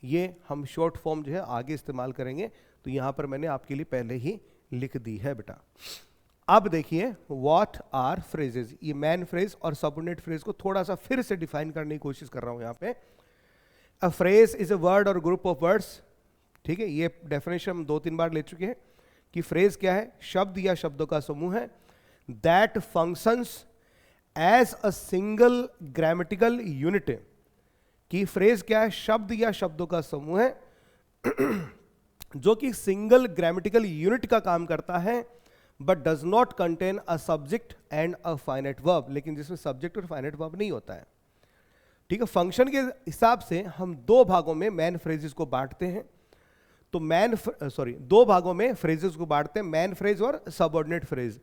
ये हम शॉर्ट फॉर्म जो है आगे इस्तेमाल करेंगे, तो यहां पर मैंने आपके लिए पहले ही लिख दी है बेटा। अब देखिए व्हाट आर फ्रेजेस, ये मैन फ्रेज और सबऑर्डिनेट फ्रेज को थोड़ा सा फिर से डिफाइन करने की कोशिश कर रहा हूं यहां पे। अ फ्रेज इज अ वर्ड और ग्रुप ऑफ वर्ड्स, ठीक है, ये डेफिनेशन हम 2-3 बार ले चुके हैं कि फ्रेज क्या है, शब्द या शब्दों का समूह है, that functions as a single grammatical unit. कि फ्रेज क्या है, शब्द या शब्दों का समूह है जो कि सिंगल ग्रामेटिकल यूनिट का काम करता है, but does not contain a subject and a finite verb, लेकिन जिसमें सब्जेक्ट और फाइनाइट वर्ब नहीं होता है, ठीक है। फंक्शन के हिसाब से हम दो भागों में मैन फ्रेजेस को बांटते हैं, तो दो भागों में फ्रेजेस को बांटते हैं, मैन फ्रेज और सबऑर्डिनेट फ्रेज।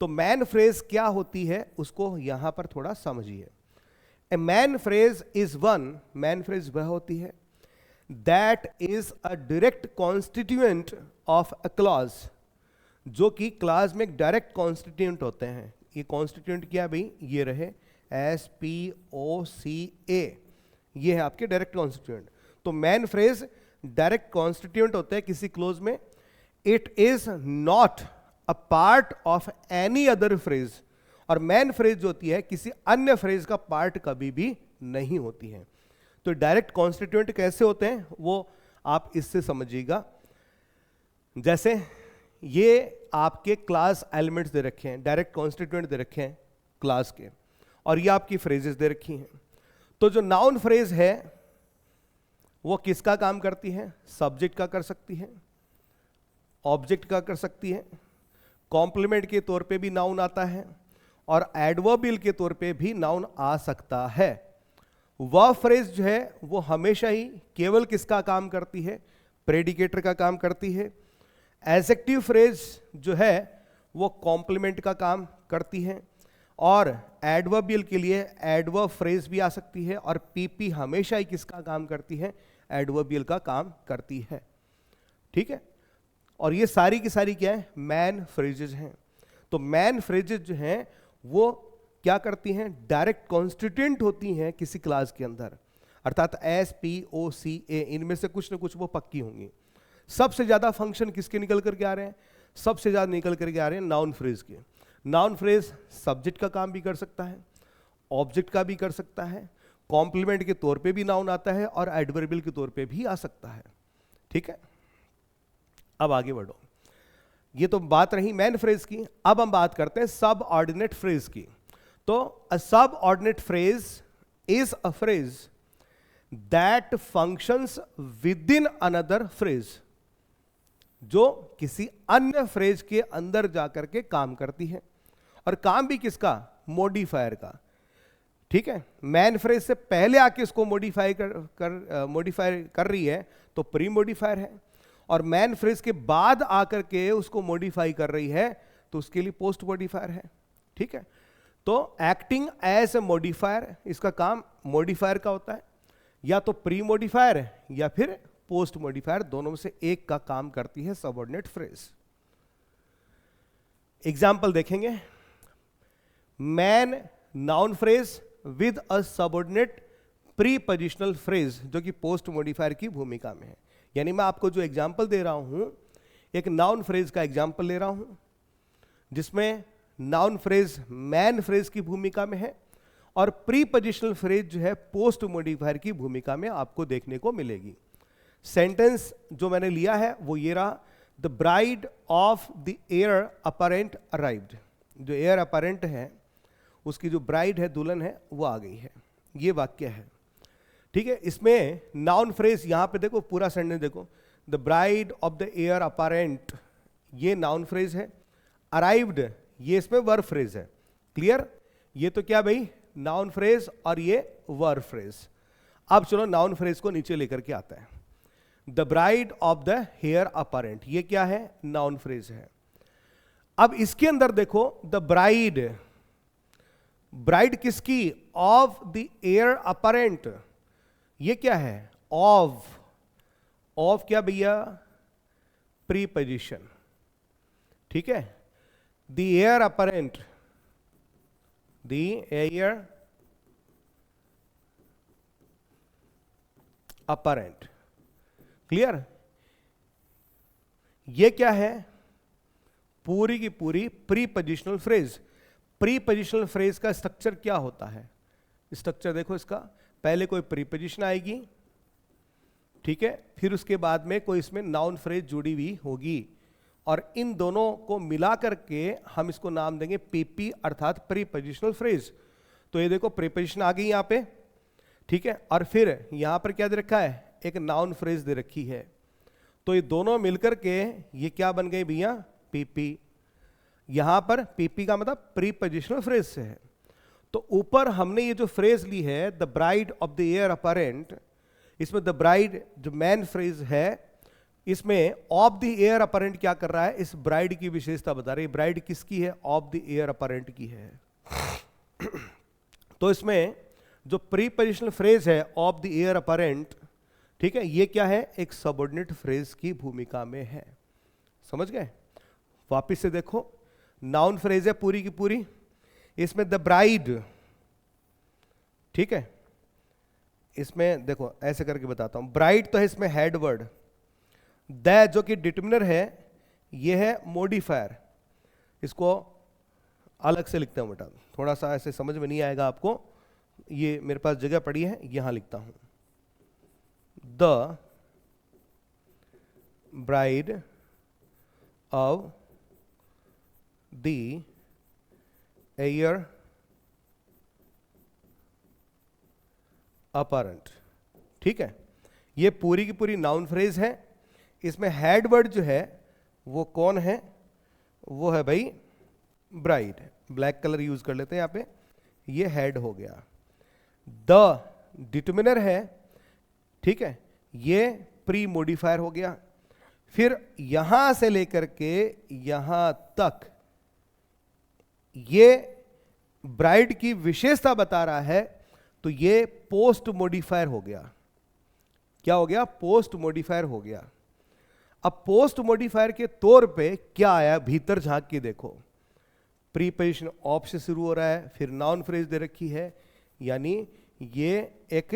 तो मैन फ्रेज क्या होती है उसको यहां पर थोड़ा समझिए। A man phrase is one, man phrase वह होती है that is a direct constituent of a clause, जो कि क्लास में एक डायरेक्ट कॉन्स्टिट्यूएंट होते हैं। ये कॉन्स्टिट्यूएंट क्या है भाई, ये रहे SPOCA, ये है आपके डायरेक्ट कॉन्स्टिट्यूएंट। तो मैन फ्रेज डायरेक्ट कॉन्स्टिट्यूएंट होते हैं किसी क्लोज में। It is not a part of any other phrase, और मैन फ्रेज जो होती है किसी अन्य फ्रेज का पार्ट कभी भी नहीं होती है। तो डायरेक्ट कॉन्स्टिट्यूएंट कैसे होते हैं वो आप इससे समझिएगा। जैसे ये आपके क्लास एलिमेंट्स दे रखे हैं, डायरेक्ट कॉन्स्टिट्यूएंट दे रखे हैं क्लास के, और ये आपकी फ्रेजेस दे रखी हैं। तो जो नाउन फ्रेज है वो किसका काम करती है, सब्जेक्ट का कर सकती है, ऑब्जेक्ट का कर सकती है, कॉम्प्लीमेंट के तौर पे भी नाउन आता है, और एडवर्बियल के तौर पे भी नाउन आ सकता है। वर्ब फ्रेज जो है वो हमेशा ही केवल किसका काम करती है, प्रेडिकेटर का काम करती है। एडजेक्टिव फ्रेज जो है वो कॉम्प्लीमेंट का काम करती है, और एडवर्बियल के लिए एडवर्ब फ्रेज भी आ सकती है, और पीपी हमेशा ही किसका काम करती है, एडवर्बियल का काम करती है। ठीक है, और ये सारी की सारी क्या है, मैन फ्रेजेज हैं। तो मैन फ्रेजेज जो हैं वो क्या करती हैं, डायरेक्ट कॉन्स्टिट्यूएंट होती हैं किसी क्लास के अंदर, अर्थात SPOCA, इनमें से कुछ ना कुछ वो पक्की होंगी। सबसे ज्यादा फंक्शन किसके निकल करके आ रहे हैं, सबसे ज्यादा निकल करके आ रहे हैं नाउन फ्रेज के। नाउन फ्रेज सब्जेक्ट का काम भी कर सकता है, ऑब्जेक्ट का भी कर सकता है, कॉम्प्लीमेंट के तौर पे भी नाउन आता है, और एडवर्बियल के तौर पे भी आ सकता है। ठीक है, अब आगे बढ़ो। ये तो बात रही मैन फ्रेज की। अब हम बात करते हैं सब ऑर्डिनेट फ्रेज की। तो अ सब ordinate phrase is a phrase that functions with in another phrase, जो किसी अन्य फ्रेज के अंदर जाकर के काम करती है, और काम भी किसका, मॉडिफायर का। ठीक है, मैन फ्रेज से पहले आके इसको मॉडिफाई कर रही है तो प्री मॉडिफायर है, और मैन फ्रेज के बाद आकर के उसको मॉडिफाई कर रही है तो उसके लिए पोस्ट मॉडिफायर है। ठीक है, तो एक्टिंग एज ए मॉडिफायर, इसका काम मॉडिफायर का होता है, या तो प्री मॉडिफायर या फिर पोस्ट मॉडिफायर, दोनों में से एक का काम करती है सबऑर्डिनेट फ्रेज। एग्जाम्पल देखेंगे। Man noun phrase with a subordinate prepositional phrase, जो कि पोस्ट मॉडिफायर की भूमिका में है। यानी मैं आपको जो एग्जाम्पल दे रहा हूं, एक नाउन फ्रेज का एग्जाम्पल ले रहा हूं जिसमें नाउन फ्रेज मैन फ्रेज की भूमिका में है, और प्रीपोजिशनल फ्रेज जो है पोस्ट मॉडिफायर की भूमिका में आपको देखने को मिलेगी। सेंटेंस जो मैंने लिया है वो ये रहा, the bride of the air apparent arrived. जो एयर अपरेंट है उसकी जो ब्राइड है, दुल्हन है, वो आ गई है। ये वाक्य है। ठीक है, इसमें नाउन फ्रेज यहां पे देखो, पूरा सेंटेंस देखो, the bride of the air apparent, ये नाउन फ्रेज है। अराइव्ड ये इसमें वर्ब फ्रेज है। क्लियर, ये तो क्या भाई, नाउन फ्रेज, और ये वर्ब फ्रेज। अब चलो नाउन फ्रेज को नीचे लेकर के आता है। The bride of the heir apparent, ये क्या है, नाउन फ्रेज है। अब इसके अंदर देखो, द ब्राइड, ब्राइड किसकी, ऑफ द एयर अपरेंट, ये क्या है, ऑफ। ऑफ क्या भैया, प्रीपोजिशन। ठीक है, the air apparent, the air apparent. Clear, ये क्या है, पूरी की पूरी प्रीपोजिशनल फ्रेज। प्रीपोजिशनल फ्रेज का स्ट्रक्चर क्या होता है, स्ट्रक्चर देखो इसका, पहले कोई प्रीपोजिशन आएगी, ठीक है, फिर उसके बाद में कोई इसमें नाउन फ्रेज जुड़ी हुई होगी, और इन दोनों को मिला करके हम इसको नाम देंगे पीपी, अर्थात प्रीपोजिशनल फ्रेज। तो ये देखो प्रीपोजिशन आ गई यहां पे, ठीक है, और फिर यहां पर क्या दे रखा है, एक नाउन फ्रेज दे रखी है। तो ये दोनों मिलकर के ये क्या बन गए भैया, पीपी। यहां पर पीपी का मतलब प्रीपोजिशनल फ्रेज से है। तो ऊपर हमने ये जो फ्रेज ली है, the bride of the air apparent, इसमें द ब्राइड जो मैन फ्रेज है, इसमें ऑफ द एयर अपरेंट क्या कर रहा है, इस ब्राइड की विशेषता बता रही है। ब्राइड किसकी है, ऑफ द एयर अपरेंट की है। तो इसमें जो प्रीपोजिशनल फ्रेज है ऑफ द एयर अपरेंट, ठीक है, ये क्या है, एक सबऑर्डिनेट फ्रेज की भूमिका में है। समझ गए, वापिस से देखो, नाउन फ्रेज है पूरी की पूरी, इसमें द ब्राइड, ठीक है, इसमें देखो ऐसे करके बताता हूं, ब्राइड तो है इसमें हेड वर्ड, द जो कि डिटरमिनर है ये है मॉडिफायर, इसको अलग से लिखता हूं बेटा, थोड़ा सा ऐसे समझ में नहीं आएगा आपको, ये मेरे पास जगह पड़ी है यहां लिखता हूं, the bride of the air apparent, ठीक है। ये पूरी की पूरी नाउन फ्रेज है, इसमें हेड वर्ड जो है वो कौन है, वो है भाई ब्राइड, ब्लैक कलर यूज कर लेते हैं यहां पे, ये हेड हो गया, द डिटरमिनर है, ठीक है, ये प्री मॉडिफायर हो गया, फिर यहां से लेकर के यहां तक ये ब्राइड की विशेषता बता रहा है, तो ये पोस्ट मॉडिफायर हो गया, क्या हो गया, पोस्ट मॉडिफायर हो गया। अब पोस्ट मॉडिफायर के तौर पे क्या आया, भीतर झांक के देखो, प्रीपोजिशन ऑफ से शुरू हो रहा है, फिर नाउन फ्रेज दे रखी है, यानी ये एक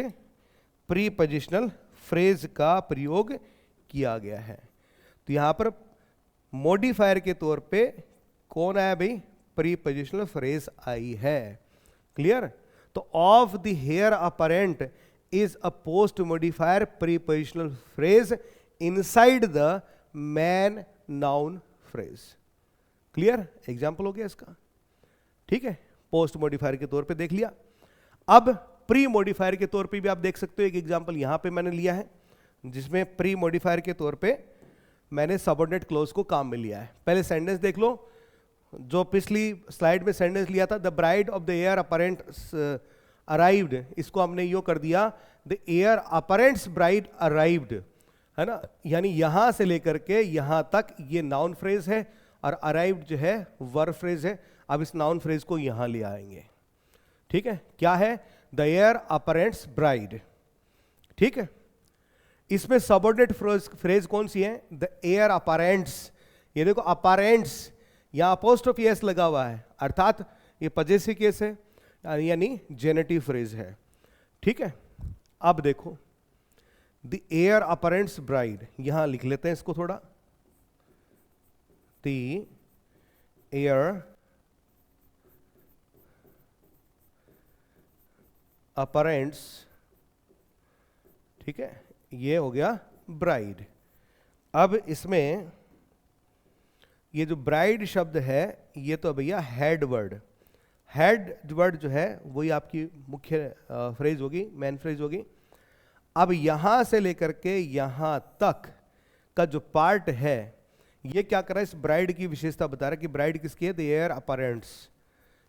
प्रीपोजिशनल फ्रेज का प्रयोग किया गया है। तो यहां पर मॉडिफायर के तौर पे कौन आया भाई, प्रीपोजिशनल फ्रेज आई है, क्लियर। तो of the heir apparent is a post modifier prepositional phrase inside the main noun phrase, clear, example हो गया इसका, ठीक है, पोस्ट मॉडिफायर के तौर पे देख लिया। अब प्री मॉडिफायर के तौर पे भी आप देख सकते हो, एक एग्जाम्पल यहां पे मैंने लिया है, जिसमें प्री मॉडिफायर के तौर पे मैंने सबऑर्डिनेट क्लोज को काम में लिया है। पहले सेंटेंस देख लो, जो पिछली स्लाइड में सेंटेंस लिया था, the bride of the air apparent arrived, इसको हमने यो कर दिया, द एयर अपरेंट्स ब्राइड अराइव्ड, है ना, यानी यहां से लेकर के यहां तक ये नाउन फ्रेज है, और अराइव्ड जो है वर्ब फ्रेज है। अब इस नाउन फ्रेज को यहां ले आएंगे, ठीक है, क्या है, द एयर अपरेंट्स ब्राइड, ठीक है। इसमें सबऑर्डिनेट फ्रेज कौन सी है, द एयर अपरेंट्स, ये देखो अपरेंट्स, यहां अपोस्ट्रोफी एस लगा हुआ है, अर्थात ये पजेसिव केस है, यानी जेनेटिव फ्रेज है, ठीक है। अब देखो द एयर अपरेंट्स ब्राइड, यहां लिख लेते हैं इसको थोड़ा, द एयर अपरेंट्स, ठीक है, ये हो गया ब्राइड। अब इसमें ये जो ब्राइड शब्द है ये तो भैया हेड वर्ड, हेड वर्ड जो है वही आपकी मुख्य फ्रेज होगी, मेन फ्रेज होगी। अब यहां से लेकर के यहां तक का जो पार्ट है ये क्या कर रहा है, इस ब्राइड की विशेषता बता रहा है कि ब्राइड किसकी है, द एयर अपरेंट्स,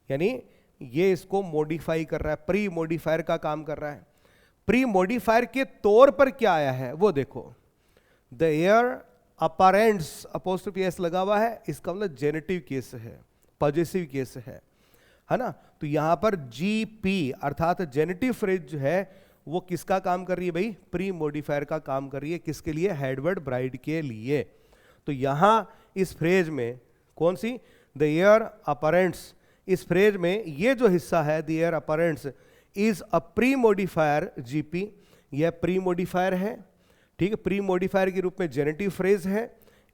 यानी ये इसको मॉडिफाई कर रहा है, प्री मॉडिफायर का काम कर रहा है। प्री मॉडिफायर के तौर पर क्या आया है वो देखो, द एयर अपरेंट्स अपोस्ट्रोफी एस लगा हुआ है, इसका मतलब जेनेटिव केस है, पॉजिटिव केस है ना। तो यहां पर जीपी अर्थात जेनेटिव फ्रेज जो है वो किसका काम कर रही है भाई, प्री मॉडिफायर का काम कर रही है, किसके लिए, हेडवर्ड ब्राइड के लिए। तो यहां इस फ्रेज में कौन सी, द एयर अपरेंट्स, इस फ्रेज में ये जो हिस्सा है the heir apparent's is a premodifier, GP यह प्री मॉडिफायर है, ठीक है, प्री मॉडिफायर के रूप में जेनेटिव फ्रेज है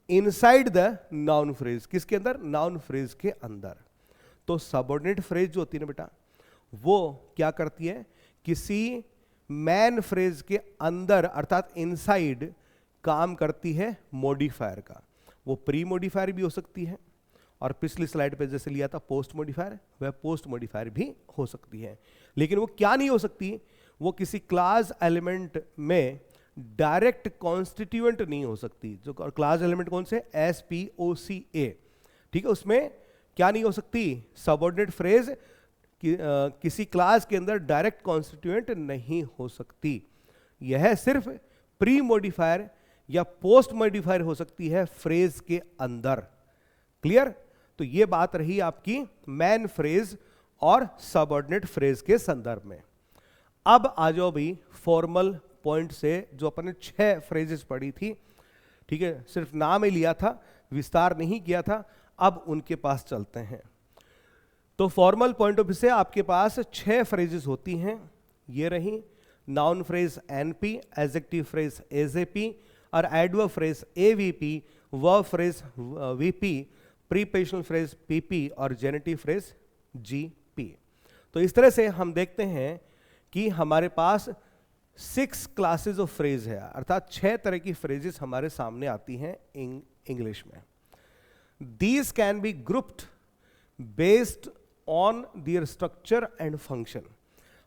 इनसाइड द नाउन फ्रेज, किसके अंदर, नाउन फ्रेज के अंदर। तो सबऑर्डिनेट फ्रेज जो होती है ना बेटा, वो क्या करती है, किसी मैन फ्रेज के अंदर अर्थात इनसाइड काम करती है मॉडिफायर का। वो प्री मॉडिफायर भी हो सकती है, और पिछली स्लाइड पे जैसे लिया था पोस्ट मॉडिफायर, वह पोस्ट मॉडिफायर भी हो सकती है। लेकिन वो क्या नहीं हो सकती, वो किसी क्लास एलिमेंट में डायरेक्ट कॉन्स्टिट्यूएंट नहीं हो सकती। जो क्लास एलिमेंट कौन से, एस पी ओ सी ए, ठीक है, उसमें क्या नहीं हो सकती, सबऑर्डिनेट फ्रेज किसी क्लास के अंदर डायरेक्ट कॉन्स्टिट्यूएंट नहीं हो सकती। यह सिर्फ प्री मॉडिफायर या पोस्ट मॉडिफायर हो सकती है फ्रेज के अंदर, क्लियर। तो यह बात रही आपकी मैन फ्रेज और सबऑर्डिनेट फ्रेज के संदर्भ में। अब आ जाओ भाई फॉर्मल पॉइंट से, जो अपन ने 6 फ्रेजेस पढ़ी थी, ठीक है, सिर्फ नाम ही लिया था, विस्तार नहीं किया था, अब उनके पास चलते हैं। तो फॉर्मल पॉइंट ऑफ व्यू से आपके पास 6 फ्रेजेस होती हैं, ये रही। Noun phrase NP, adjective phrase AJP और adverb phrase AVP, verb phrase VP, prepositional phrase PP और जेनेटिव फ्रेज जीपी। तो इस तरह से हम देखते हैं कि हमारे पास 6 क्लासेस ऑफ फ्रेज है, अर्थात 6 तरह की फ्रेजेस हमारे सामने आती हैं इंग्लिश में। These can be grouped based on their structure and function।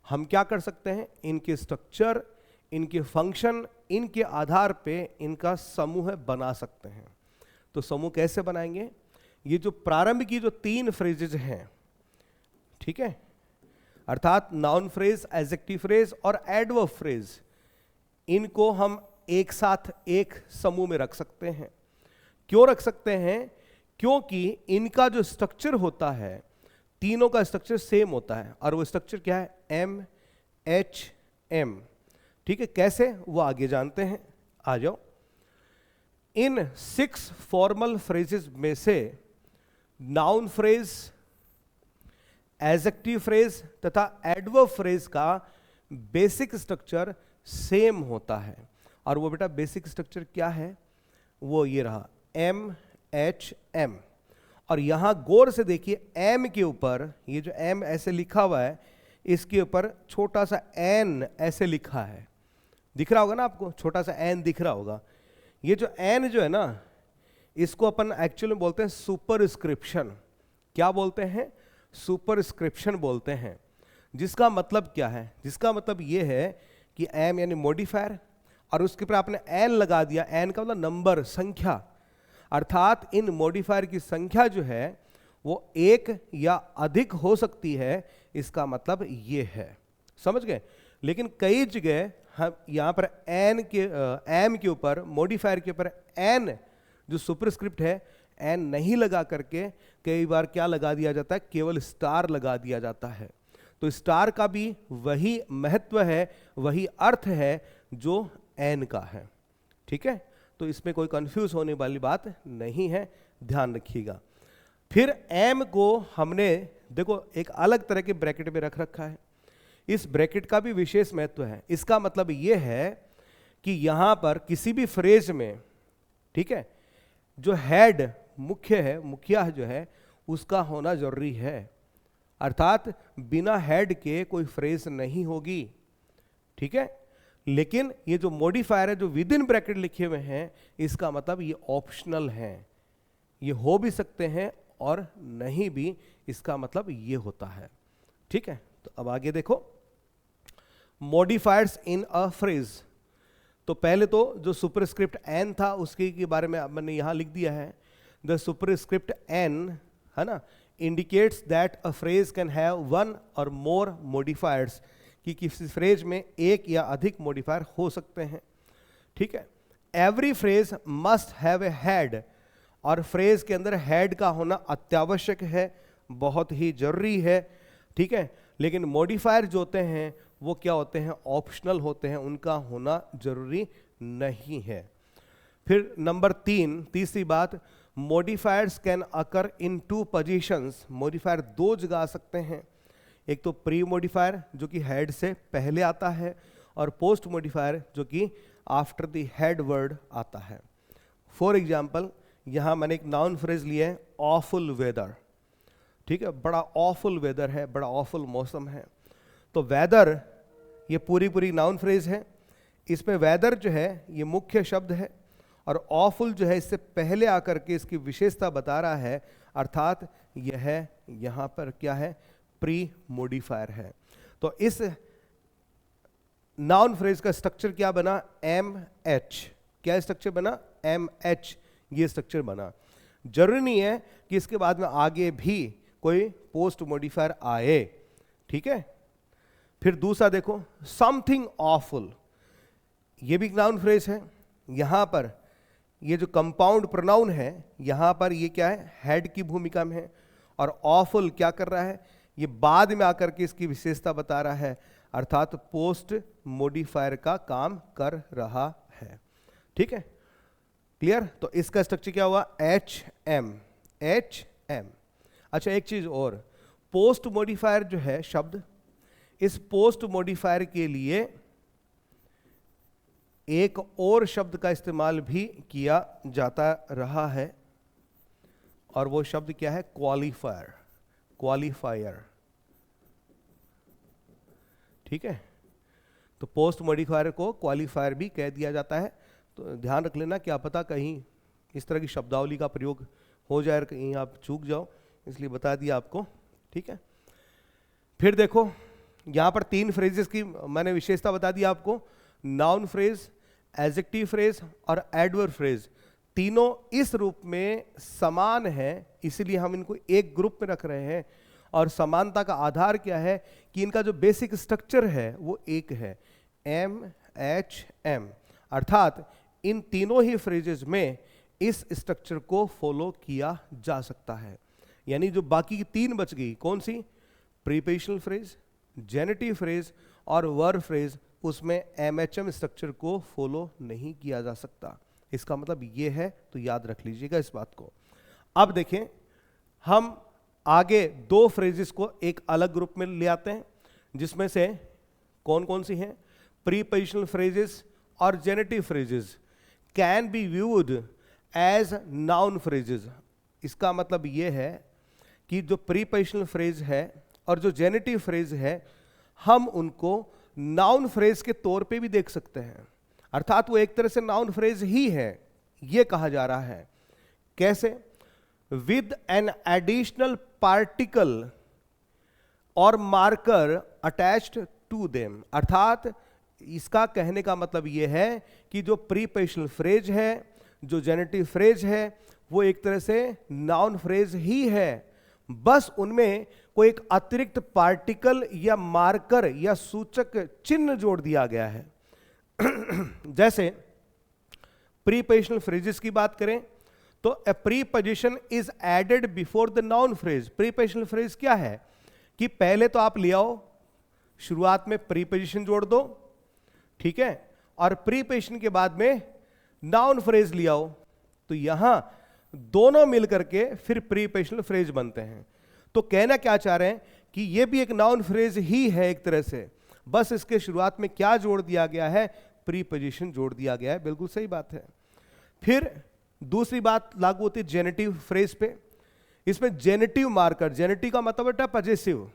हम क्या कर सकते हैं, इनके स्ट्रक्चर, इनके फंक्शन, इनके आधार पे इनका समूह बना सकते हैं। तो समूह कैसे बनाएंगे? ये जो प्रारंभ की जो 3 फ्रेजेज हैं, ठीक है, अर्थात नाउन फ्रेज, एडजेक्टिव फ्रेज और एडवर्ब फ्रेज, इनको हम एक साथ एक समूह में रख सकते हैं। क्यों रख सकते हैं? क्योंकि इनका जो स्ट्रक्चर होता है, तीनों का स्ट्रक्चर सेम होता है, और वो स्ट्रक्चर क्या है? M H M. ठीक है, कैसे वो आगे जानते हैं, आ जाओ। इन 6 फॉर्मल फ्रेजेस में से नाउन फ्रेज, एडजेक्टिव फ्रेज तथा एडवर्ब फ्रेज का बेसिक स्ट्रक्चर सेम होता है। और वो बेटा बेसिक स्ट्रक्चर क्या है? वो ये रहा, एम एच एम। और यहां गौर से देखिए, एम के ऊपर, ये जो एम ऐसे लिखा हुआ है, इसके ऊपर छोटा सा एन ऐसे लिखा है, दिख रहा होगा ना आपको, छोटा सा एन दिख रहा होगा। ये जो एन जो है ना, इसको अपन एक्चुअली बोलते हैं सुपरस्क्रिप्शन। क्या बोलते हैं? सुपरस्क्रिप्शन बोलते हैं। जिसका मतलब क्या है? जिसका मतलब ये है कि एम यानी मॉडिफायर, और उसके ऊपर आपने एन लगा दिया। एन का मतलब नंबर, संख्या, अर्थात इन मॉडिफायर की संख्या जो है वो 1 या अधिक हो सकती है, इसका मतलब ये है। समझ गए? लेकिन कई जगह हम यहाँ पर एन के एम के ऊपर, मॉडिफायर के ऊपर एन जो सुपरस्क्रिप्ट है, एन नहीं लगा करके कई बार क्या लगा दिया जाता है? केवल स्टार लगा दिया जाता है। तो स्टार का भी वही महत्व है, वही अर्थ है जो एन का है। ठीक है, तो इसमें कोई कंफ्यूज होने वाली बात नहीं है, ध्यान रखिएगा। फिर एम को हमने देखो एक अलग तरह के ब्रैकेट में रख रखा है। इस ब्रैकेट का भी विशेष महत्व है। इसका मतलब यह है कि यहां पर किसी भी फ्रेज में, ठीक है, जो हेड मुख्य है, मुखिया जो है, उसका होना जरूरी है। अर्थात बिना हेड के कोई फ्रेज नहीं होगी। ठीक है, लेकिन ये जो मॉडिफायर है जो विद इन ब्रैकेट लिखे हुए हैं, इसका मतलब ये ऑप्शनल है, ये हो भी सकते हैं और नहीं भी, इसका मतलब ये होता है। ठीक है, तो अब आगे देखो, मॉडिफायर्स इन अ फ्रेज। तो पहले तो जो सुपरस्क्रिप्ट एन था उसके के बारे में मैंने यहां लिख दिया है। द सुपरस्क्रिप्ट एन, है ना, indicates that a phrase can have 1 और मोर मॉडिफायर्स, कि किसी फ्रेज में 1 या अधिक मॉडिफायर हो सकते हैं। ठीक है, every phrase must have a head, और फ्रेज के अंदर हेड का होना अत्यावश्यक है, बहुत ही जरूरी है। ठीक है, लेकिन मॉडिफायर जो होते हैं वो क्या होते हैं? ऑप्शनल होते हैं, उनका होना जरूरी नहीं है। फिर नंबर 3, तीसरी बात, modifiers can occur in 2 positions. Modifier 2 जगह आ सकते हैं। एक तो प्री मॉडिफायर जो कि हेड से पहले आता है, और पोस्ट मॉडिफायर जो कि आफ्टर द हेड वर्ड आता है। फॉर एग्जाम्पल, यहां मैंने एक नाउन फ्रेज लिया है, ऑफुल वेदर। ठीक है, बड़ा ऑफुल वेदर है, बड़ा ऑफुल मौसम है। तो वेदर ये पूरी नाउन फ्रेज है, इसमें वेदर जो है ये मुख्य शब्द है, और ऑफुल जो है इससे पहले आकर के इसकी विशेषता बता रहा है, अर्थात यह यहां पर क्या है? प्री मॉडिफायर है। तो इस नाउन फ्रेज का स्ट्रक्चर क्या बना? M H. क्या स्ट्रक्चर बना? एम एच, ये स्ट्रक्चर बना। जरूरी नहीं है कि इसके बाद में आगे भी कोई पोस्ट मॉडिफायर आए। ठीक है, फिर दूसरा देखो, समथिंग ऑफुल, ये भी नाउन फ्रेज है। यहां पर ये जो कंपाउंड प्रोनाउन है, यहां पर ये क्या है? हेड की भूमिका में है। और ऑफुल क्या कर रहा है? ये बाद में आकर के इसकी विशेषता बता रहा है, अर्थात पोस्ट मॉडिफायर का काम कर रहा है। ठीक है, क्लियर? तो इसका स्ट्रक्चर क्या हुआ? H M, H M. अच्छा एक चीज और, पोस्ट मॉडिफायर जो है शब्द, इस पोस्ट मॉडिफायर के लिए एक और शब्द का इस्तेमाल भी किया जाता रहा है, और वो शब्द क्या है? Qualifier, qualifier. ठीक है, तो पोस्ट मॉडिफायर को क्वालिफायर भी कह दिया जाता है। तो ध्यान रख लेना, क्या पता कहीं इस तरह की शब्दावली का प्रयोग हो जाए, कहीं आप चूक जाओ, इसलिए बता दिया आपको। ठीक है, फिर देखो यहां पर 3 फ्रेजेस की मैंने विशेषता बता दी आपको, नाउन फ्रेज, एडजेक्टिव फ्रेज और एडवर्ब फ्रेज। तीनों इस रूप में समान है, इसलिए हम इनको एक ग्रुप में रख रहे हैं। और समानता का आधार क्या है कि इनका जो बेसिक स्ट्रक्चर है वो एक है, एम एच एम। अर्थात इन तीनों ही फ्रेजेस में इस स्ट्रक्चर को फॉलो किया जा सकता है। यानी जो बाकी की 3 बच गई, कौन सी? प्रीपोजिशनल फ्रेज, जेनेटिव फ्रेज और वर्ब फ्रेज, उसमें एमएचएम स्ट्रक्चर को फॉलो नहीं किया जा सकता। इसका मतलब ये है, तो याद रख लीजिएगा इस बात को। अब देखें, हम आगे 2 फ्रेजेस को एक अलग ग्रुप में ले आते हैं, जिसमें से कौन कौन सी हैं? प्रीपोजिशनल फ्रेजेस और genitive phrases can be viewed as noun phrases. इसका मतलब यह है कि जो प्रीपोजिशनल फ्रेज है और जो जेनेटिव फ्रेज है, हम उनको नाउन फ्रेज के तौर पे भी देख सकते हैं। अर्थात वो एक तरह से नाउन फ्रेज ही है, ये कहा जा रहा है। कैसे? विद एन एडिशनल पार्टिकल और मार्कर अटैच्ड टू देम। अर्थात इसका कहने का मतलब यह है कि जो प्रीपोजिशनल फ्रेज है, जो जेनेटिव फ्रेज है, वो एक तरह से नाउन फ्रेज ही है, बस उनमें कोई एक अतिरिक्त पार्टिकल या मार्कर या सूचक चिन्ह जोड़ दिया गया है। जैसे प्रीपोजिशनल फ्रेजेस की बात करें तो a preposition is added before the noun phrase. Prepositional phrase क्या है कि पहले तो आप ले आओ, शुरुआत में प्रीपोजिशन जोड़ दो, ठीक है, और प्रीपोजिशन के बाद में नाउन फ्रेज ले आओ, तो यहां दोनों मिलकर के फिर प्रीपोजिशनल फ्रेज बनते हैं। तो कहना क्या चाह रहे हैं कि यह भी एक नाउन फ्रेज ही है एक तरह से, बस इसके शुरुआत में क्या जोड़ दिया गया है? प्रीपोजिशन जोड़ दिया गया है। बिल्कुल सही बात है। फिर दूसरी बात लागू होती है जेनेटिव फ्रेज पे। इसमें जेनेटिव मार्कर, जेनेटिव का मतलब बेटा पजेसिव,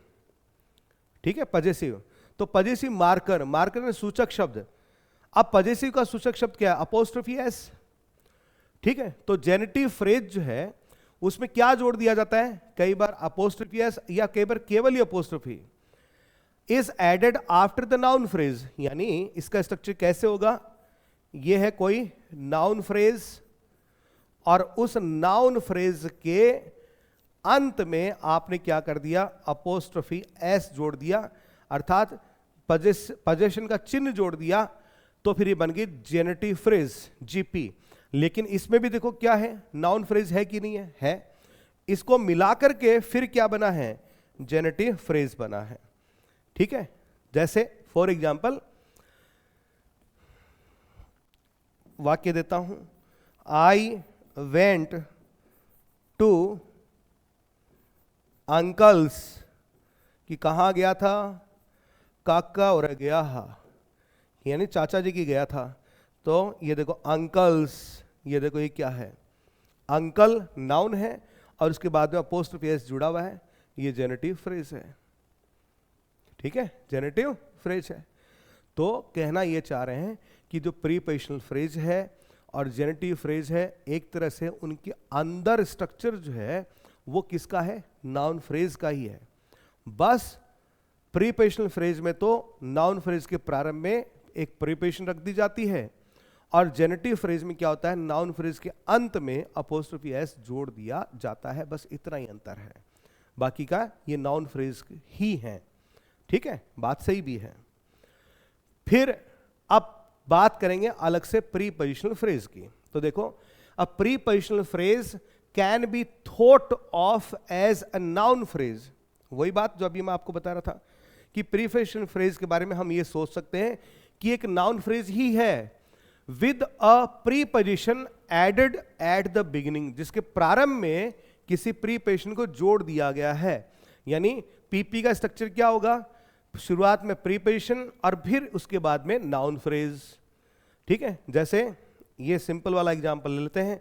ठीक है, पजेसिव। तो पजेसिव मार्कर, मार्कर में सूचक शब्द। अब पजेसिव का सूचक शब्द क्या है? अपोस्ट्रोफी एस, ठीक है। तो जेनेटिव फ्रेज जो है उसमें क्या जोड़ दिया जाता है? कई बार अपोस्ट्रोफी एस या कई बार केवल ही apostrophe is added after the noun phrase. यानी इसका स्ट्रक्चर कैसे होगा? यह है कोई नाउन फ्रेज और उस नाउन फ्रेज के अंत में आपने क्या कर दिया? अपोस्ट्रोफी एस जोड़ दिया, अर्थात पजेशन का चिन्ह जोड़ दिया, तो फिर ये बन गई जेनेटिव फ्रेज, जीपी। लेकिन इसमें भी देखो क्या है, नाउन फ्रेज है कि नहीं है? है। इसको मिलाकर के फिर क्या बना है? जेनेटिव फ्रेज बना है, ठीक है। जैसे फॉर एग्जाम्पल वाक्य देता हूं, आई वेंट टू अंकल्स, कि कहां गया था? काका और गया हा, यानी चाचा जी की गया था। तो ये देखो अंकल्स, ये देखो ये क्या है? अंकल नाउन है और उसके बाद में अपोस्ट्रोफी एस जुड़ा हुआ है, ये जेनेटिव फ्रेज है, ठीक है, जेनेटिव फ्रेज है। तो कहना ये चाह रहे हैं कि जो प्रीपोजिशनल फ्रेज है और जेनेटिव फ्रेज है, एक तरह से उनके अंदर स्ट्रक्चर जो है वो किसका है? नाउन फ्रेज का ही है। बस प्रीपोजिशनल फ्रेज में तो नाउन फ्रेज के प्रारंभ में एक प्रीपोजिशन रख दी जाती है, और जेनेटिव फ्रेज में क्या होता है? नाउन फ्रेज के अंत में अपोस्ट्रोफी एस जोड़ दिया जाता है। बस इतना ही अंतर है, बाकी का ये नाउन फ्रेज ही है, ठीक है, बात सही भी है। फिर अब बात करेंगे अलग से प्रीपोजिशनल फ्रेज की। तो देखो, a prepositional phrase can be thought of as a noun phrase. वही बात जो अभी मैं आपको बता रहा था कि प्रीपोजिशनल फ्रेज के बारे में हम ये सोच सकते हैं कि एक नाउन फ्रेज ही है with a preposition added at the beginning, जिसके प्रारंभ में किसी प्रीपोजिशन को जोड़ दिया गया है। यानी पीपी का स्ट्रक्चर क्या होगा, शुरुआत में प्रीपोजिशन और फिर उसके बाद में नाउन फ्रेज। ठीक है, जैसे ये सिंपल वाला एग्जांपल ले लेते हैं,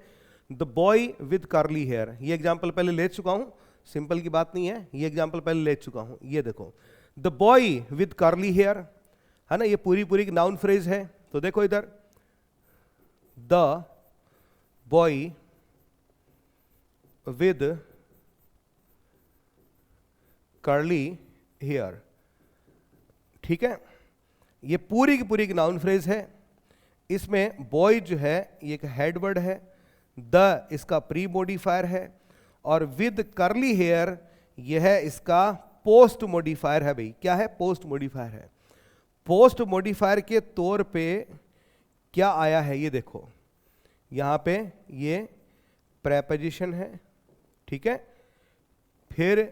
the boy with curly hair. ये एग्जांपल पहले ले चुका हूं, सिंपल की बात नहीं है, ये एग्जांपल पहले ले चुका हूं। ये देखो, the boy with curly hair, है ना, ये पूरी पूरी नाउन फ्रेज है। तो देखो इधर, the boy with curly hair. ठीक है, ये पूरी की पूरी एक नाउन फ्रेज है। इसमें बॉय जो है ये एक हेड वर्ड है, द इसका प्री मॉडिफायर है, और विद कर्ली हेयर यह है इसका पोस्ट मॉडिफायर है। भाई क्या है, पोस्ट मॉडिफायर है। पोस्ट मॉडिफायर के तौर पे क्या आया है, ये देखो, यहां पे ये प्रेपोजिशन है। ठीक है, फिर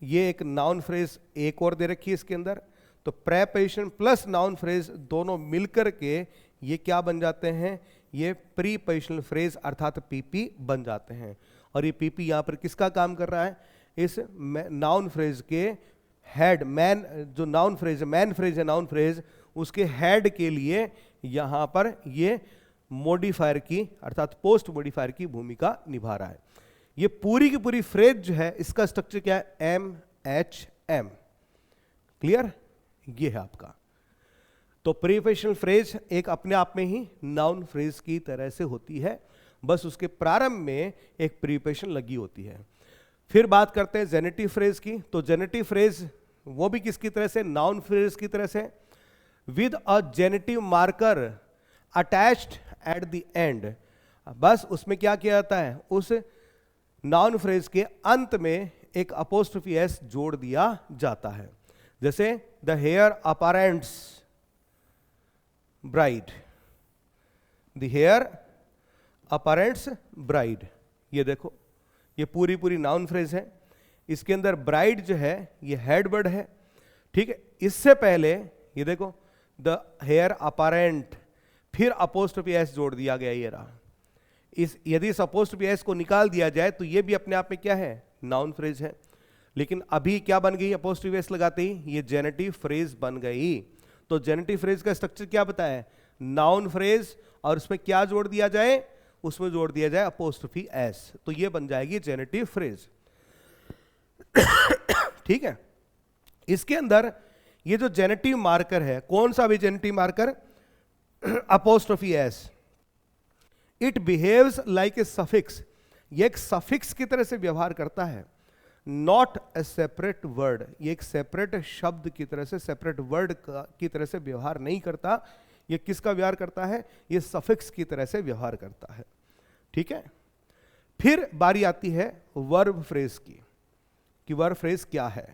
ये एक नाउन फ्रेज एक और दे रखी है इसके अंदर। तो प्रेपोजिशन प्लस नाउन फ्रेज दोनों मिलकर के ये क्या बन जाते हैं, ये प्रीपोजिशनल फ्रेज अर्थात पीपी बन जाते हैं। और ये पीपी यहां पर किसका काम कर रहा है, इस नाउन फ्रेज के हेड, मैन जो नाउन फ्रेज है, मैन फ्रेज है नाउन फ्रेज, उसके हेड के लिए यहां पर ये मॉडिफायर की अर्थात पोस्ट मॉडिफायर की भूमिका निभा रहा है। ये पूरी की पूरी फ्रेज जो है इसका स्ट्रक्चर क्या है, एम एच एम। क्लियर, ये है आपका। तो प्रीपोजिशनल फ्रेज एक अपने आप में ही नाउन फ्रेज की तरह से होती है, बस उसके प्रारंभ में एक प्रीपोजिशन लगी होती है। फिर बात करते हैं जेनेटिव फ्रेज की। तो जेनेटिव फ्रेज वो भी किसकी तरह से, नाउन फ्रेज की तरह से, with a generative marker attached at the end. बस उसमें क्या किया जाता है, उस नाउन फ्रेज के अंत में एक अपोस्ट्रोफी एस जोड़ दिया जाता है। जैसे the heir apparent's bride, the heir apparent's bride. ये देखो, ये पूरी पूरी नाउन फ्रेज है। इसके अंदर ब्राइड जो है ये हेड वर्ड है। ठीक है, इससे पहले ये देखो, द हेयर अपरेंट, फिर अपोस्ट्रोफी एस जोड़ दिया गया। ये रहा, इस यदि इस अपोस्ट्रोफी एस को निकाल दिया जाए तो ये भी अपने आप में क्या है, नाउन फ्रेज है। लेकिन अभी क्या बन गई, अपोस्ट्रोफी एस लगाते ही ये जेनेटिव फ्रेज बन गई। तो जेनेटिव फ्रेज का स्ट्रक्चर क्या बताया, नाउन फ्रेज, और उसमें क्या जोड़ दिया जाए, उसमें जोड़ दिया जाए अपोस्ट्रोफी एस, तो ये बन जाएगी जेनेटिव फ्रेज। ठीक है, इसके अंदर ये जो जेनेटिव मार्कर है, कौन सा भी generative marker, apostrophe S, it behaves like a suffix. ये एक सफिक्स की तरह से व्यवहार करता है, नॉट ए सेपरेट वर्ड। ये एक सेपरेट शब्द की तरह से, सेपरेट वर्ड की तरह से व्यवहार नहीं करता। ये किसका व्यवहार करता है, ये सफिक्स की तरह से व्यवहार करता है। ठीक है, फिर बारी आती है वर्ब फ्रेज की, कि वर्ब फ्रेज क्या है।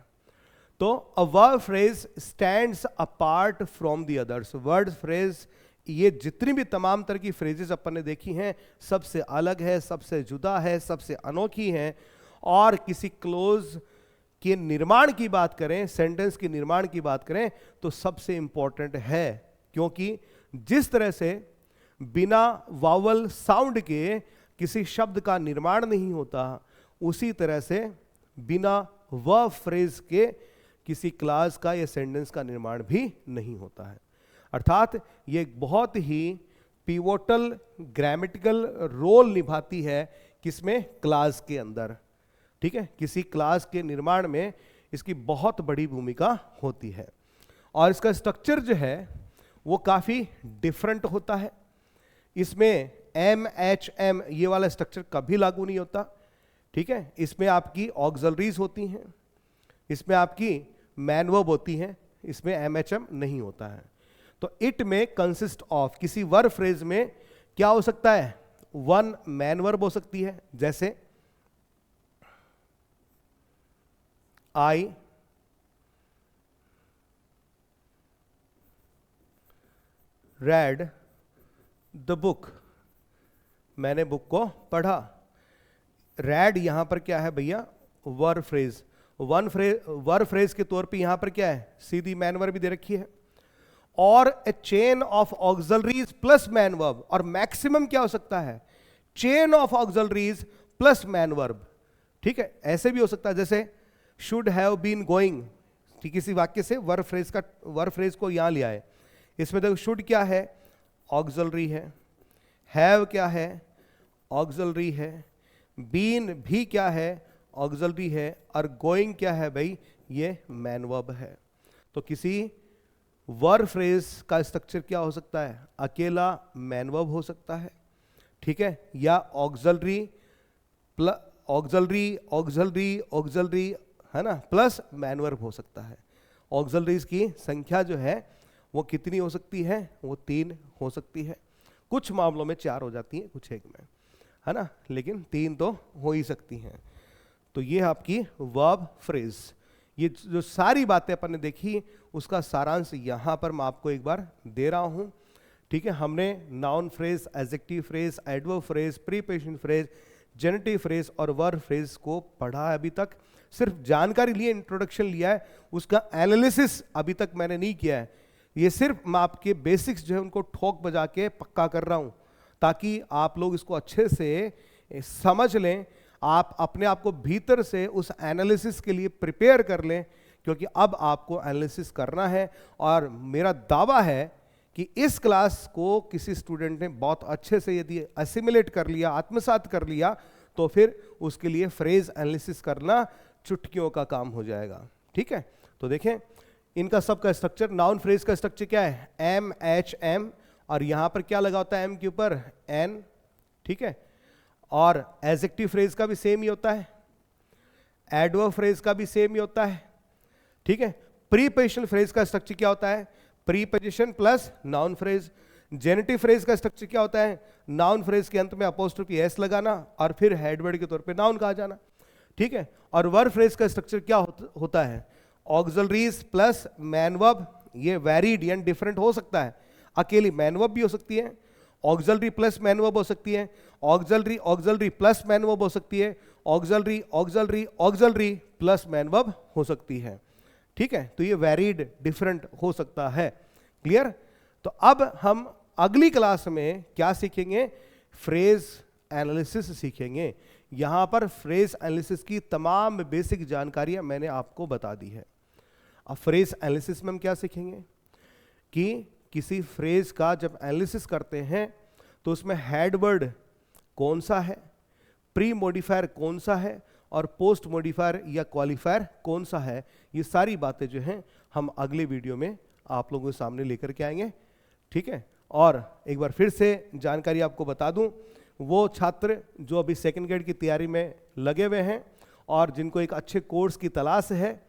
तो a verb phrase stands apart from the others. Word phrase, ये जितनी भी तमाम तरह की फ्रेजेस अपन ने देखी हैं, सबसे अलग है, सबसे जुदा है, सबसे अनोखी है। और किसी क्लोज के निर्माण की बात करें, सेंटेंस के निर्माण की बात करें, तो सबसे इंपॉर्टेंट है, क्योंकि जिस तरह से बिना वावल साउंड के किसी शब्द का निर्माण नहीं होता, उसी तरह से बिना वर्ब फ्रेज के किसी क्लास का या सेंटेंस का निर्माण भी नहीं होता है। अर्थात ये एक बहुत ही पिवोटल ग्रामेटिकल रोल निभाती है, किसमें, क्लास के अंदर। ठीक है, किसी क्लास के निर्माण में इसकी बहुत बड़ी भूमिका होती है। और इसका स्ट्रक्चर जो है वो काफी डिफरेंट होता है। इसमें एम एच एम ये वाला स्ट्रक्चर कभी लागू नहीं होता। ठीक है, इसमें आपकी ऑक्सिलरीज होती हैं, इसमें आपकी मैन वर्ब होती हैं, इसमें एम एच एम नहीं होता है। तो इट में कंसिस्ट ऑफ, किसी वर्ब फ्रेज में क्या हो सकता है, वन मैन वर्ब हो सकती है, जैसे आई रेड द बुक, मैंने बुक को पढ़ा। रेड यहां पर क्या है भैया, वर्ब फ्रेज। वर्ब फ्रेज के तौर पे यहां पर क्या है, सीधी मैन वर्ब भी दे रखी है। और a chain of auxiliaries plus main verb, और मैक्सिमम क्या हो सकता है, chain of auxiliaries plus main verb. ठीक है, ऐसे भी हो सकता है, जैसे शुड हैव बीन गोइंग, ठीक, इसी वाक्य से वर्ब फ्रेज को यहां लिया है। इसमें देखो शुड क्या है, ऑक्सिलरी है, हैव क्या है, ऑक्सिलरी है, बीन भी क्या है, ऑक्सिलरी है, और गोइंग क्या है भाई, ये मैन वर्ब है। तो किसी वर्ब फ्रेज का स्ट्रक्चर क्या हो सकता है, अकेला मैन वर्ब हो सकता है, ठीक है, या ऑक्सिलरी प्लस ऑक्सिलरी है ना, प्लस मैन वर्ब हो सकता है। ऑक्सिलरीज की संख्या जो है वो कितनी हो सकती है, वो 3 हो सकती है, कुछ मामलों में 4 हो जाती है, कुछ 1 में, है ना, लेकिन 3 तो हो ही सकती हैं। तो ये आपकी वर्ब फ्रेज। ये जो सारी बातें अपन ने देखी उसका सारांश यहाँ पर मैं आपको एक बार दे रहा हूँ। ठीक है, हमने noun phrase, adjective phrase, adverb phrase, preposition phrase, generative phrase और वर्ब फ्रेज को पढ़ा है। अभी तक सिर्फ जानकारी लिए, इंट्रोडक्शन लिया है, उसका एनालिसिस अभी तक मैंने नहीं किया है। ये सिर्फ मैं आपके बेसिक्स जो है उनको ठोक बजा के पक्का कर रहा हूँ, ताकि आप लोग इसको अच्छे से समझ लें, आप अपने आप को भीतर से उस एनालिसिस के लिए प्रिपेयर कर लें, क्योंकि अब आपको एनालिसिस करना है। और मेरा दावा है कि इस क्लास को किसी स्टूडेंट ने बहुत अच्छे से यदि असिमिलेट कर लिया, आत्मसात कर लिया, तो फिर उसके लिए फ्रेज एनालिसिस करना चुटकियों का काम हो जाएगा। ठीक है, तो देखें इनका सबका स्ट्रक्चर, नाउन फ्रेज का स्ट्रक्चर क्या है, एम एच एम, और यहां पर क्या लगा होता है एम के ऊपर, एन। ठीक है, और एडजेक्टिव फ्रेज का भी सेम ही होता है, एडवर्ब फ्रेज का भी सेम ही होता है। ठीक है, प्रीपोजिशन फ्रेज का स्ट्रक्चर क्या होता है, preposition plus noun phrase. Generative phrase का स्ट्रक्चर क्या होता है, नाउन फ्रेज के अंत में अपोस्ट्रोफी एस लगाना और फिर हेडवर्ड के तौर पे नाउन कहा जाना। ठीक है, और वर्ब फ्रेज का स्ट्रक्चर क्या होता है, ऑक्सिलरीज प्लस मैन वर्ब। ये वेरीड एंड डिफरेंट हो सकता है, अकेली मैन वर्ब भी हो सकती है, ऑक्सिलरी प्लस मैन वर्ब हो सकती है, ऑक्सिलरी प्लस मैन वर्ब हो सकती है, ऑक्सिलरी प्लस मैन वर्ब हो सकती है। ठीक है, तो ये वेरीड डिफरेंट हो सकता है। क्लियर? तो अब हम अगली क्लास में क्या सीखेंगे, फ्रेज एनालिसिस सीखेंगे। यहां पर फ्रेज एनालिसिस की तमाम बेसिक जानकारियां मैंने आपको बता दी है। अब फ्रेज एनालिसिस में हम क्या सीखेंगे कि किसी फ्रेज का जब एनालिसिस करते हैं तो उसमें हेडवर्ड कौन सा है, प्री मॉडिफायर कौन सा है और पोस्ट मॉडिफायर या क्वालिफायर कौन सा है। ये सारी बातें जो हैं हम अगले वीडियो में आप लोगों के सामने लेकर के आएंगे। ठीक है, और एक बार फिर से जानकारी आपको बता दूं, वो छात्र जो अभी सेकंड ग्रेड की तैयारी में लगे हुए हैं और जिनको एक अच्छे कोर्स की तलाश है,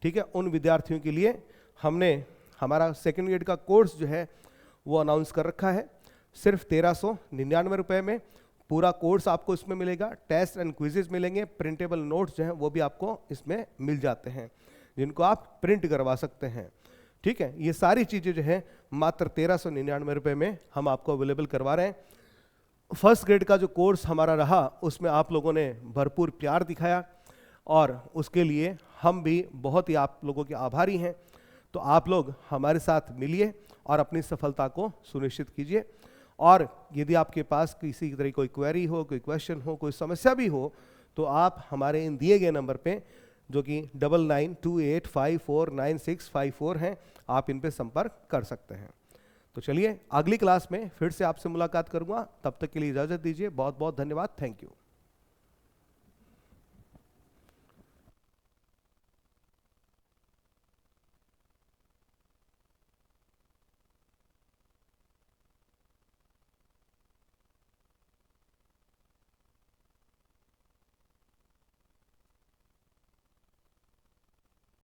ठीक है, उन विद्यार्थियों के लिए हमने हमारा सेकंड ग्रेड का कोर्स जो है वो अनाउंस कर रखा है। सिर्फ 1399 रुपये में पूरा कोर्स आपको इसमें मिलेगा। टेस्ट एंड क्विजेज मिलेंगे, प्रिंटेबल नोट्स जो हैं वो भी आपको इसमें मिल जाते हैं, जिनको आप प्रिंट करवा सकते हैं। ठीक है, ये सारी चीज़ें जो है मात्र 1399 रुपये में हम आपको अवेलेबल करवा रहे हैं। फर्स्ट ग्रेड का जो कोर्स हमारा रहा उसमें आप लोगों ने भरपूर प्यार दिखाया और उसके लिए हम भी बहुत ही आप लोगों के आभारी हैं। तो आप लोग हमारे साथ मिलिए और अपनी सफलता को सुनिश्चित कीजिए। और यदि आपके पास किसी तरह कोई क्वेरी हो, कोई क्वेश्चन हो, कोई समस्या भी हो, तो आप हमारे इन दिए गए नंबर पे जो कि 9928549654 हैं, आप इन पे संपर्क कर सकते हैं। तो चलिए अगली क्लास में फिर से आपसे मुलाकात करूंगा, तब तक के लिए इजाज़त दीजिए। बहुत बहुत धन्यवाद, थैंक यू।